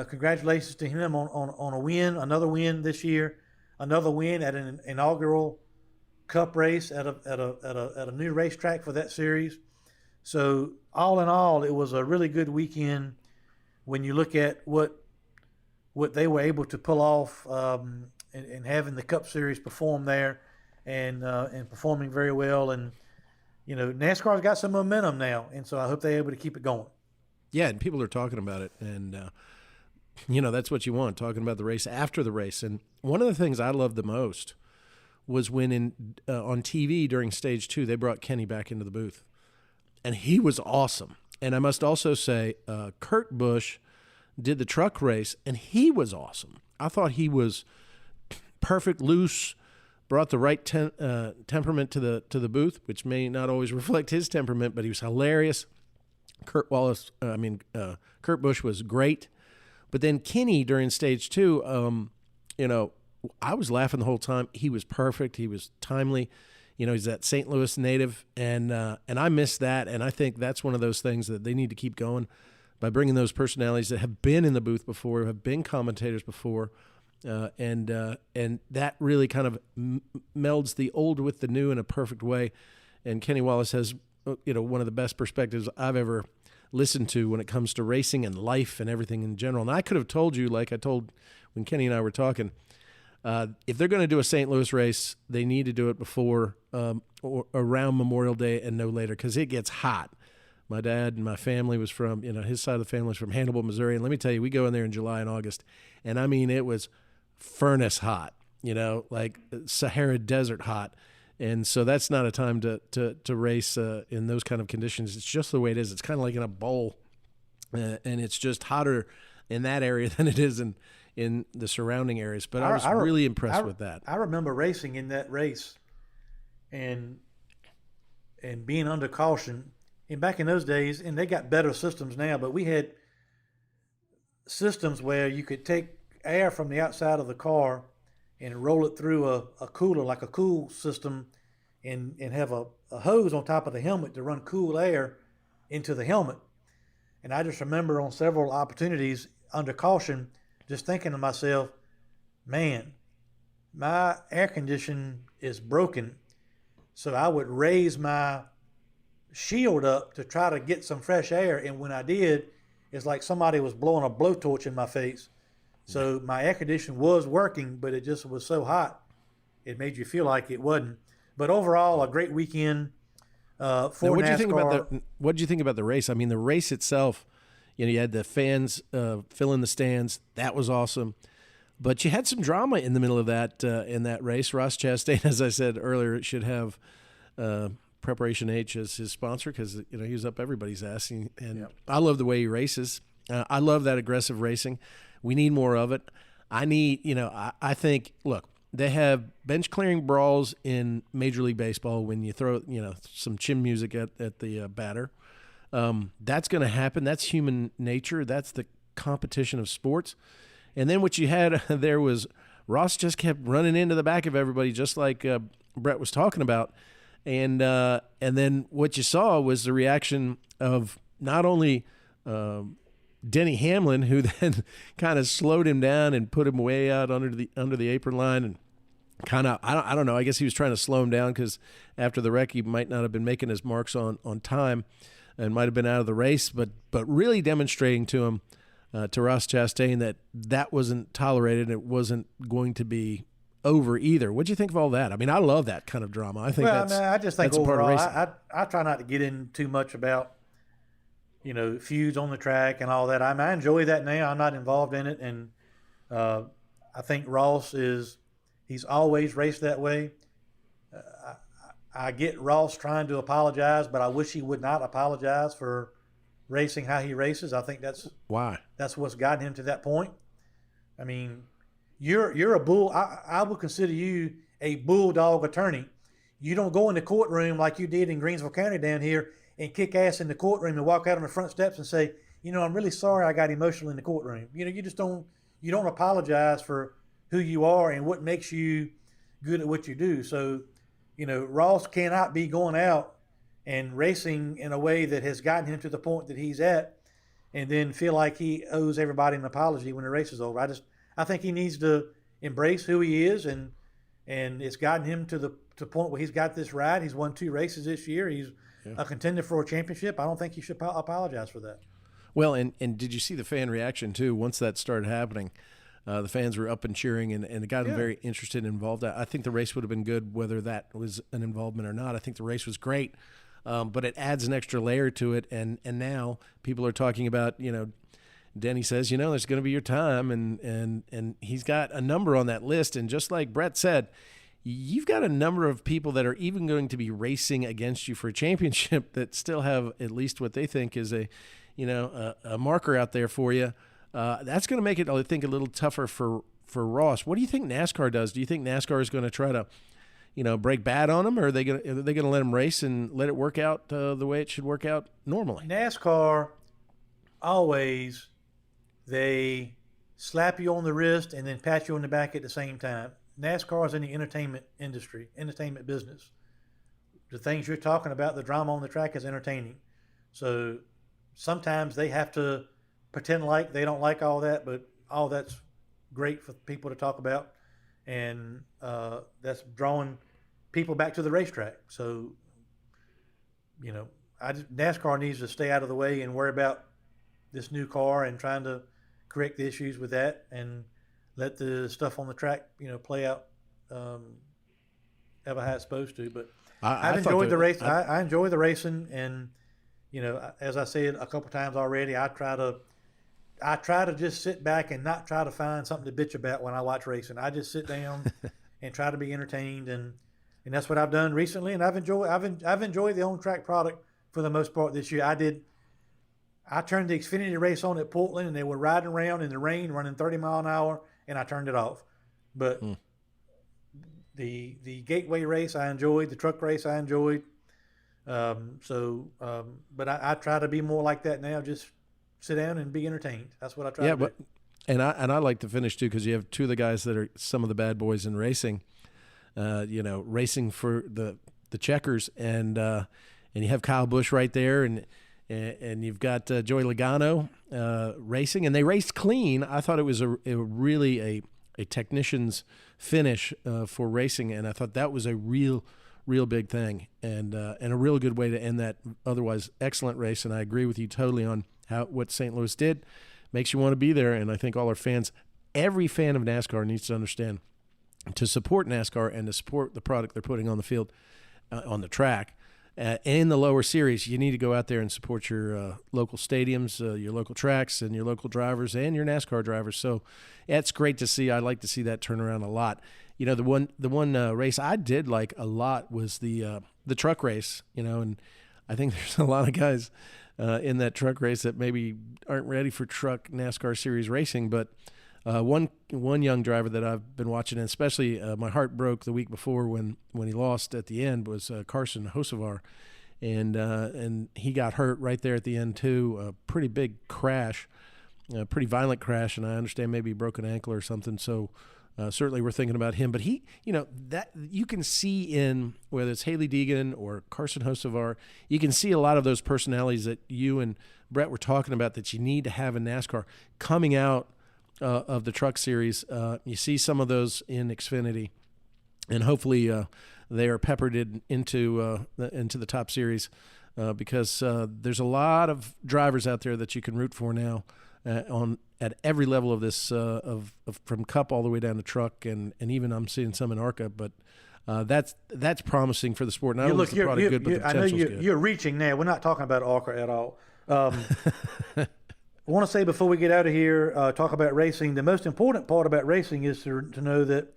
congratulations to him on a win, another win this year, another win at an inaugural Cup race at a new racetrack for that series. So all in all, it was a really good weekend when you look at what they were able to pull off, and having the Cup Series perform there, and performing very well. And NASCAR's got some momentum now, and so I hope they're able to keep it going. Yeah, and people are talking about it, and that's what you want, talking about the race after the race. And one of the things I loved the most was when on TV during Stage 2, they brought Kenny back into the booth, and he was awesome. And I must also say, Kurt Busch did the truck race, and he was awesome. I thought he was perfect, loose, brought the right temperament to the booth, which may not always reflect his temperament, but he was hilarious. Kurt Busch was great. But then Kenny during Stage 2, I was laughing the whole time. He was perfect. He was timely. He's that St. Louis native, and I miss that. And I think that's one of those things that they need to keep going by bringing those personalities that have been in the booth before, have been commentators before, and that really kind of melds the old with the new in a perfect way. And Kenny Wallace has, one of the best perspectives I've ever listened to when it comes to racing and life and everything in general. And I could have told you, like I told when Kenny and I were talking, if they're going to do a St. Louis race, they need to do it before or around Memorial Day and no later, because it gets hot. My dad and my family was from, his side of the family was from Hannibal, Missouri. And let me tell you, we go in there in July and August, and I mean, it was furnace hot, like Sahara Desert hot. And so that's not a time to race in those kind of conditions. It's just the way it is. It's kind of like in a bowl, and it's just hotter in that area than it is in the surrounding areas. But I was really impressed with that. I remember racing in that race and being under caution. And back in those days, and they got better systems now, but we had systems where you could take air from the outside of the car and roll it through a cooler, like a cool system, and have a hose on top of the helmet to run cool air into the helmet. And I just remember on several opportunities under caution, just thinking to myself, man, my air condition is broken. So I would raise my shield up to try to get some fresh air. And when I did, it's like somebody was blowing a blowtorch in my face. So my air conditioning was working, but it just was so hot, it made you feel like it wasn't. But overall, a great weekend for NASCAR. What did you think about the race? I mean, the race itself, you had the fans filling the stands. That was awesome. But you had some drama in the middle of that in that race. Ross Chastain, as I said earlier, should have Preparation H as his sponsor, because he was up everybody's ass. And yep. I love the way he races. I love that aggressive racing. We need more of it. I think, look, they have bench clearing brawls in Major League Baseball when you throw, some chin music at the batter. That's going to happen. That's human nature. That's the competition of sports. And then what you had there was Ross just kept running into the back of everybody, just like Brett was talking about. And then what you saw was the reaction of not only Denny Hamlin, who then kind of slowed him down and put him way out under the apron line, and kind of I don't know. I guess he was trying to slow him down because after the wreck he might not have been making his marks on time, and might have been out of the race. But really demonstrating to him, to Ross Chastain, that wasn't tolerated. And it wasn't going to be over either. What'd you think of all that? I mean, I love that kind of drama. I think I just think overall, I try not to get in too much about feuds on the track and all that. I enjoy that now. I'm not involved in it, and I think Ross he's always raced that way. I get Ross trying to apologize, but I wish he would not apologize for racing how he races. I think that's what's gotten him to that point. I mean, you're a bull. I would consider you a bulldog attorney. You don't go in the courtroom like you did in Greensville County down here and kick ass in the courtroom and walk out on the front steps and say, I'm really sorry I got emotional in the courtroom. You just don't apologize for who you are and what makes you good at what you do. So, Ross cannot be going out and racing in a way that has gotten him to the point that he's at and then feel like he owes everybody an apology when the race is over. I think he needs to embrace who he is and and it's gotten him to the point where he's got this ride. He's won 2 races this year. He's a contender for a championship. I don't think he should apologize for that. Well, and did you see the fan reaction too? Once that started happening, the fans were up and cheering, and it got them very interested and involved. I think the race would have been good whether that was an involvement or not. I think the race was great, but it adds an extra layer to it. And now people are talking about, Denny says, there's going to be your time, and he's got a number on that list. And just like Brett said, you've got a number of people that are even going to be racing against you for a championship that still have at least what they think is a marker out there for you. That's going to make it, I think, a little tougher for Ross. What do you think NASCAR does? Do you think NASCAR is going to try to, break bad on him, or are they going to let him race and let it work out the way it should work out normally? NASCAR always, they slap you on the wrist and then pat you on the back at the same time. NASCAR is in the entertainment industry, entertainment business. The things you're talking about, the drama on the track, is entertaining. So sometimes they have to pretend like they don't like all that, but all that's great for people to talk about, and that's drawing people back to the racetrack. So, NASCAR needs to stay out of the way and worry about this new car and trying to correct the issues with that, and let the stuff on the track, play out how it's supposed to. But I've enjoyed the race. I enjoy the racing, and as I said a couple times already, I try to just sit back and not try to find something to bitch about when I watch racing. I just sit down and try to be entertained, and that's what I've done recently. And I've enjoyed the on-track product for the most part this year. I turned the Xfinity race on at Portland, and they were riding around in the rain, running 30 mile an hour, and I turned it off. But the Gateway race I enjoyed, the truck race I enjoyed. But I try to be more like that now. Just sit down and be entertained. That's what I try to do. And I like to finish too, because you have 2 of the guys that are some of the bad boys in racing. Racing for the checkers, and you have Kyle Busch right there, and you've got Joey Logano racing, and they raced clean. I thought it was a really a technician's finish for racing, and I thought that was a real big thing, and a real good way to end that otherwise excellent race. And I agree with you totally on what St. Louis did. Makes you want to be there, and I think all our fans, every fan of NASCAR needs to understand, to support NASCAR and to support the product they're putting on the field, on the track, in the lower series, you need to go out there and support your local stadiums, your local tracks, and your local drivers and your NASCAR drivers. So it's great to see. I like to see that turn around a lot. The one race I did like a lot was the truck race. And I think there's a lot of guys in that truck race that maybe aren't ready for truck NASCAR series racing, but one young driver that I've been watching, and especially my heart broke the week before when he lost at the end, was Carson Hocevar, and he got hurt right there at the end too. A pretty big crash, a pretty violent crash, and I understand maybe he broke an ankle or something. So certainly we're thinking about him. But he, that you can see in whether it's Haley Deegan or Carson Hocevar, you can see a lot of those personalities that you and Brett were talking about that you need to have in NASCAR coming out of the truck series. You see some of those in Xfinity, and hopefully they are peppered into the top series because there's a lot of drivers out there that you can root for now at every level of this of from Cup all the way down to truck, and even I'm seeing some in ARCA, but that's promising for the sport. Not only is the product good, but the potential's good. I know you're reaching now. We're not talking about ARCA at all. I want to say before we get out of here, talk about racing. The most important part about racing is to know that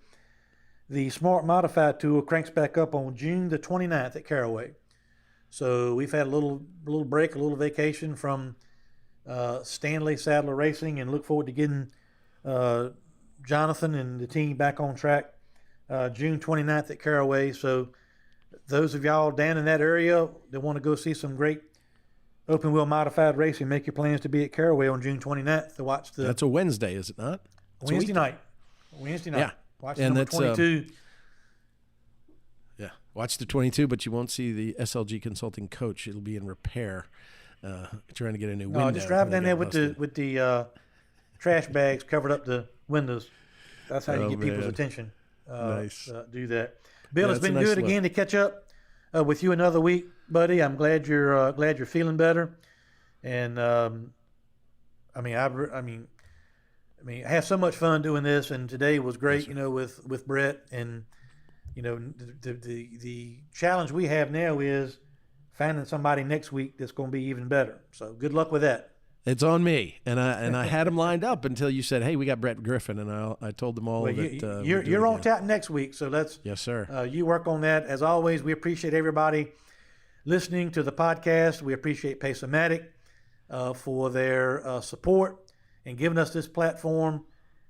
the Smart Modified Tour cranks back up on June the 29th at Caraway. So we've had a little break, a little vacation from Stanley Sadler Racing, and look forward to getting Jonathan and the team back on track June 29th at Caraway. So those of y'all down in that area that want to go see some great open wheel modified racing, make your plans to be at Caraway on June 29th to watch the. That's a Wednesday, is it not? Wednesday night. Yeah. Watch number 22. Watch the 22, but you won't see the SLG Consulting coach. It'll be in repair, trying to get a new window. No, just drive down there with the trash bags covered up the windows. That's how you get people's attention. Nice. do that. Bill, Yeah, it's it's a been nice good look. again to catch up with you another week, buddy. I'm glad you're feeling better. And I have so much fun doing this, and today was great. With Brett, and the challenge we have now is finding somebody next week that's going to be even better. So good luck with that. It's on me, and I had them lined up until you said, "Hey, we got Brett Griffin," and I told them all that you're on tap next week. So let's yes, sir. You work on that. As always, we appreciate everybody listening to the podcast. We appreciate Pace-O-Matic for their support and giving us this platform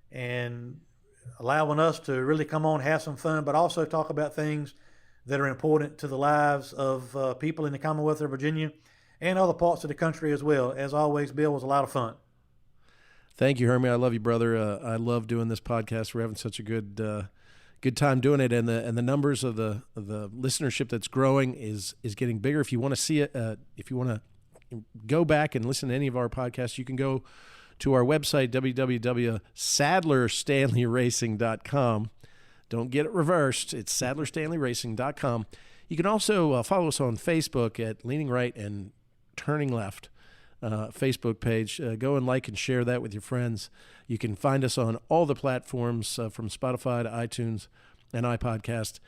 and allowing us to really come on, have some fun, but also talk about things that are important to the lives of people in the Commonwealth of Virginia and other parts of the country as well. As always, Bill, was a lot of fun. Thank you, Hermie. I love you, brother. I love doing this podcast. We're having such a good time doing it, and the numbers of the listenership that's growing is getting bigger. If you want to see it, if you want to go back and listen to any of our podcasts, you can go to our website, www.sadlerstanleyracing.com. Don't get it reversed. It's sadlerstanleyracing.com. You can also follow us on Facebook at Leaning Right and Turning Left Facebook page. Go and like and share that with your friends. You can find us on all the platforms from Spotify to iTunes and iPodcast.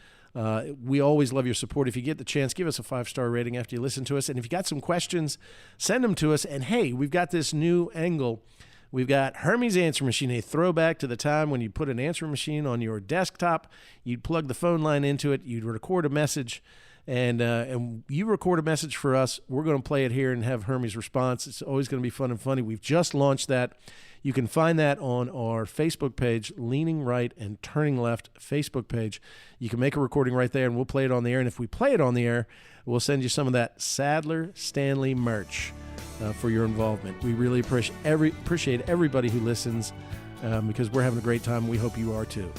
We always love your support. If you get the chance, give us a 5-star rating after you listen to us. And if you got some questions, send them to us. And hey, we've got this new angle. We've got Hermie's answer machine, a throwback to the time when you put an answer machine on your desktop. You'd plug the phone line into it. You'd record a message, and you record a message for us. We're going to play it here and have Hermie's response. It's always going to be fun and funny. We've just launched that. You can find that on our Facebook page, Leaning Right and Turning Left Facebook page. You can make a recording right there, and we'll play it on the air. And if we play it on the air, we'll send you some of that Sadler Stanley merch for your involvement. We really appreciate everybody who listens because we're having a great time. We hope you are too.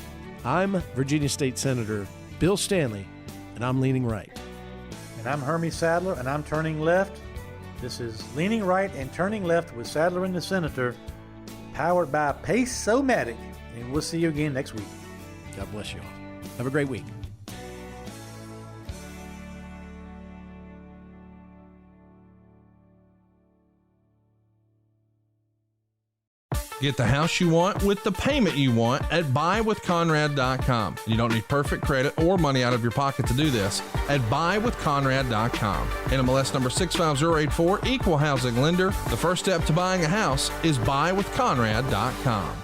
I'm Virginia State Senator Bill Stanley, and I'm Leaning Right. And I'm Hermie Sadler, and I'm Turning Left. This is Leaning Right and Turning Left with Sadler and the Senator, powered by Pace-O-Matic. And we'll see you again next week. God bless you all. Have a great week. Get the house you want with the payment you want at buywithconrad.com. You don't need perfect credit or money out of your pocket to do this at buywithconrad.com. NMLS number 65084, equal housing lender. The first step to buying a house is buywithconrad.com.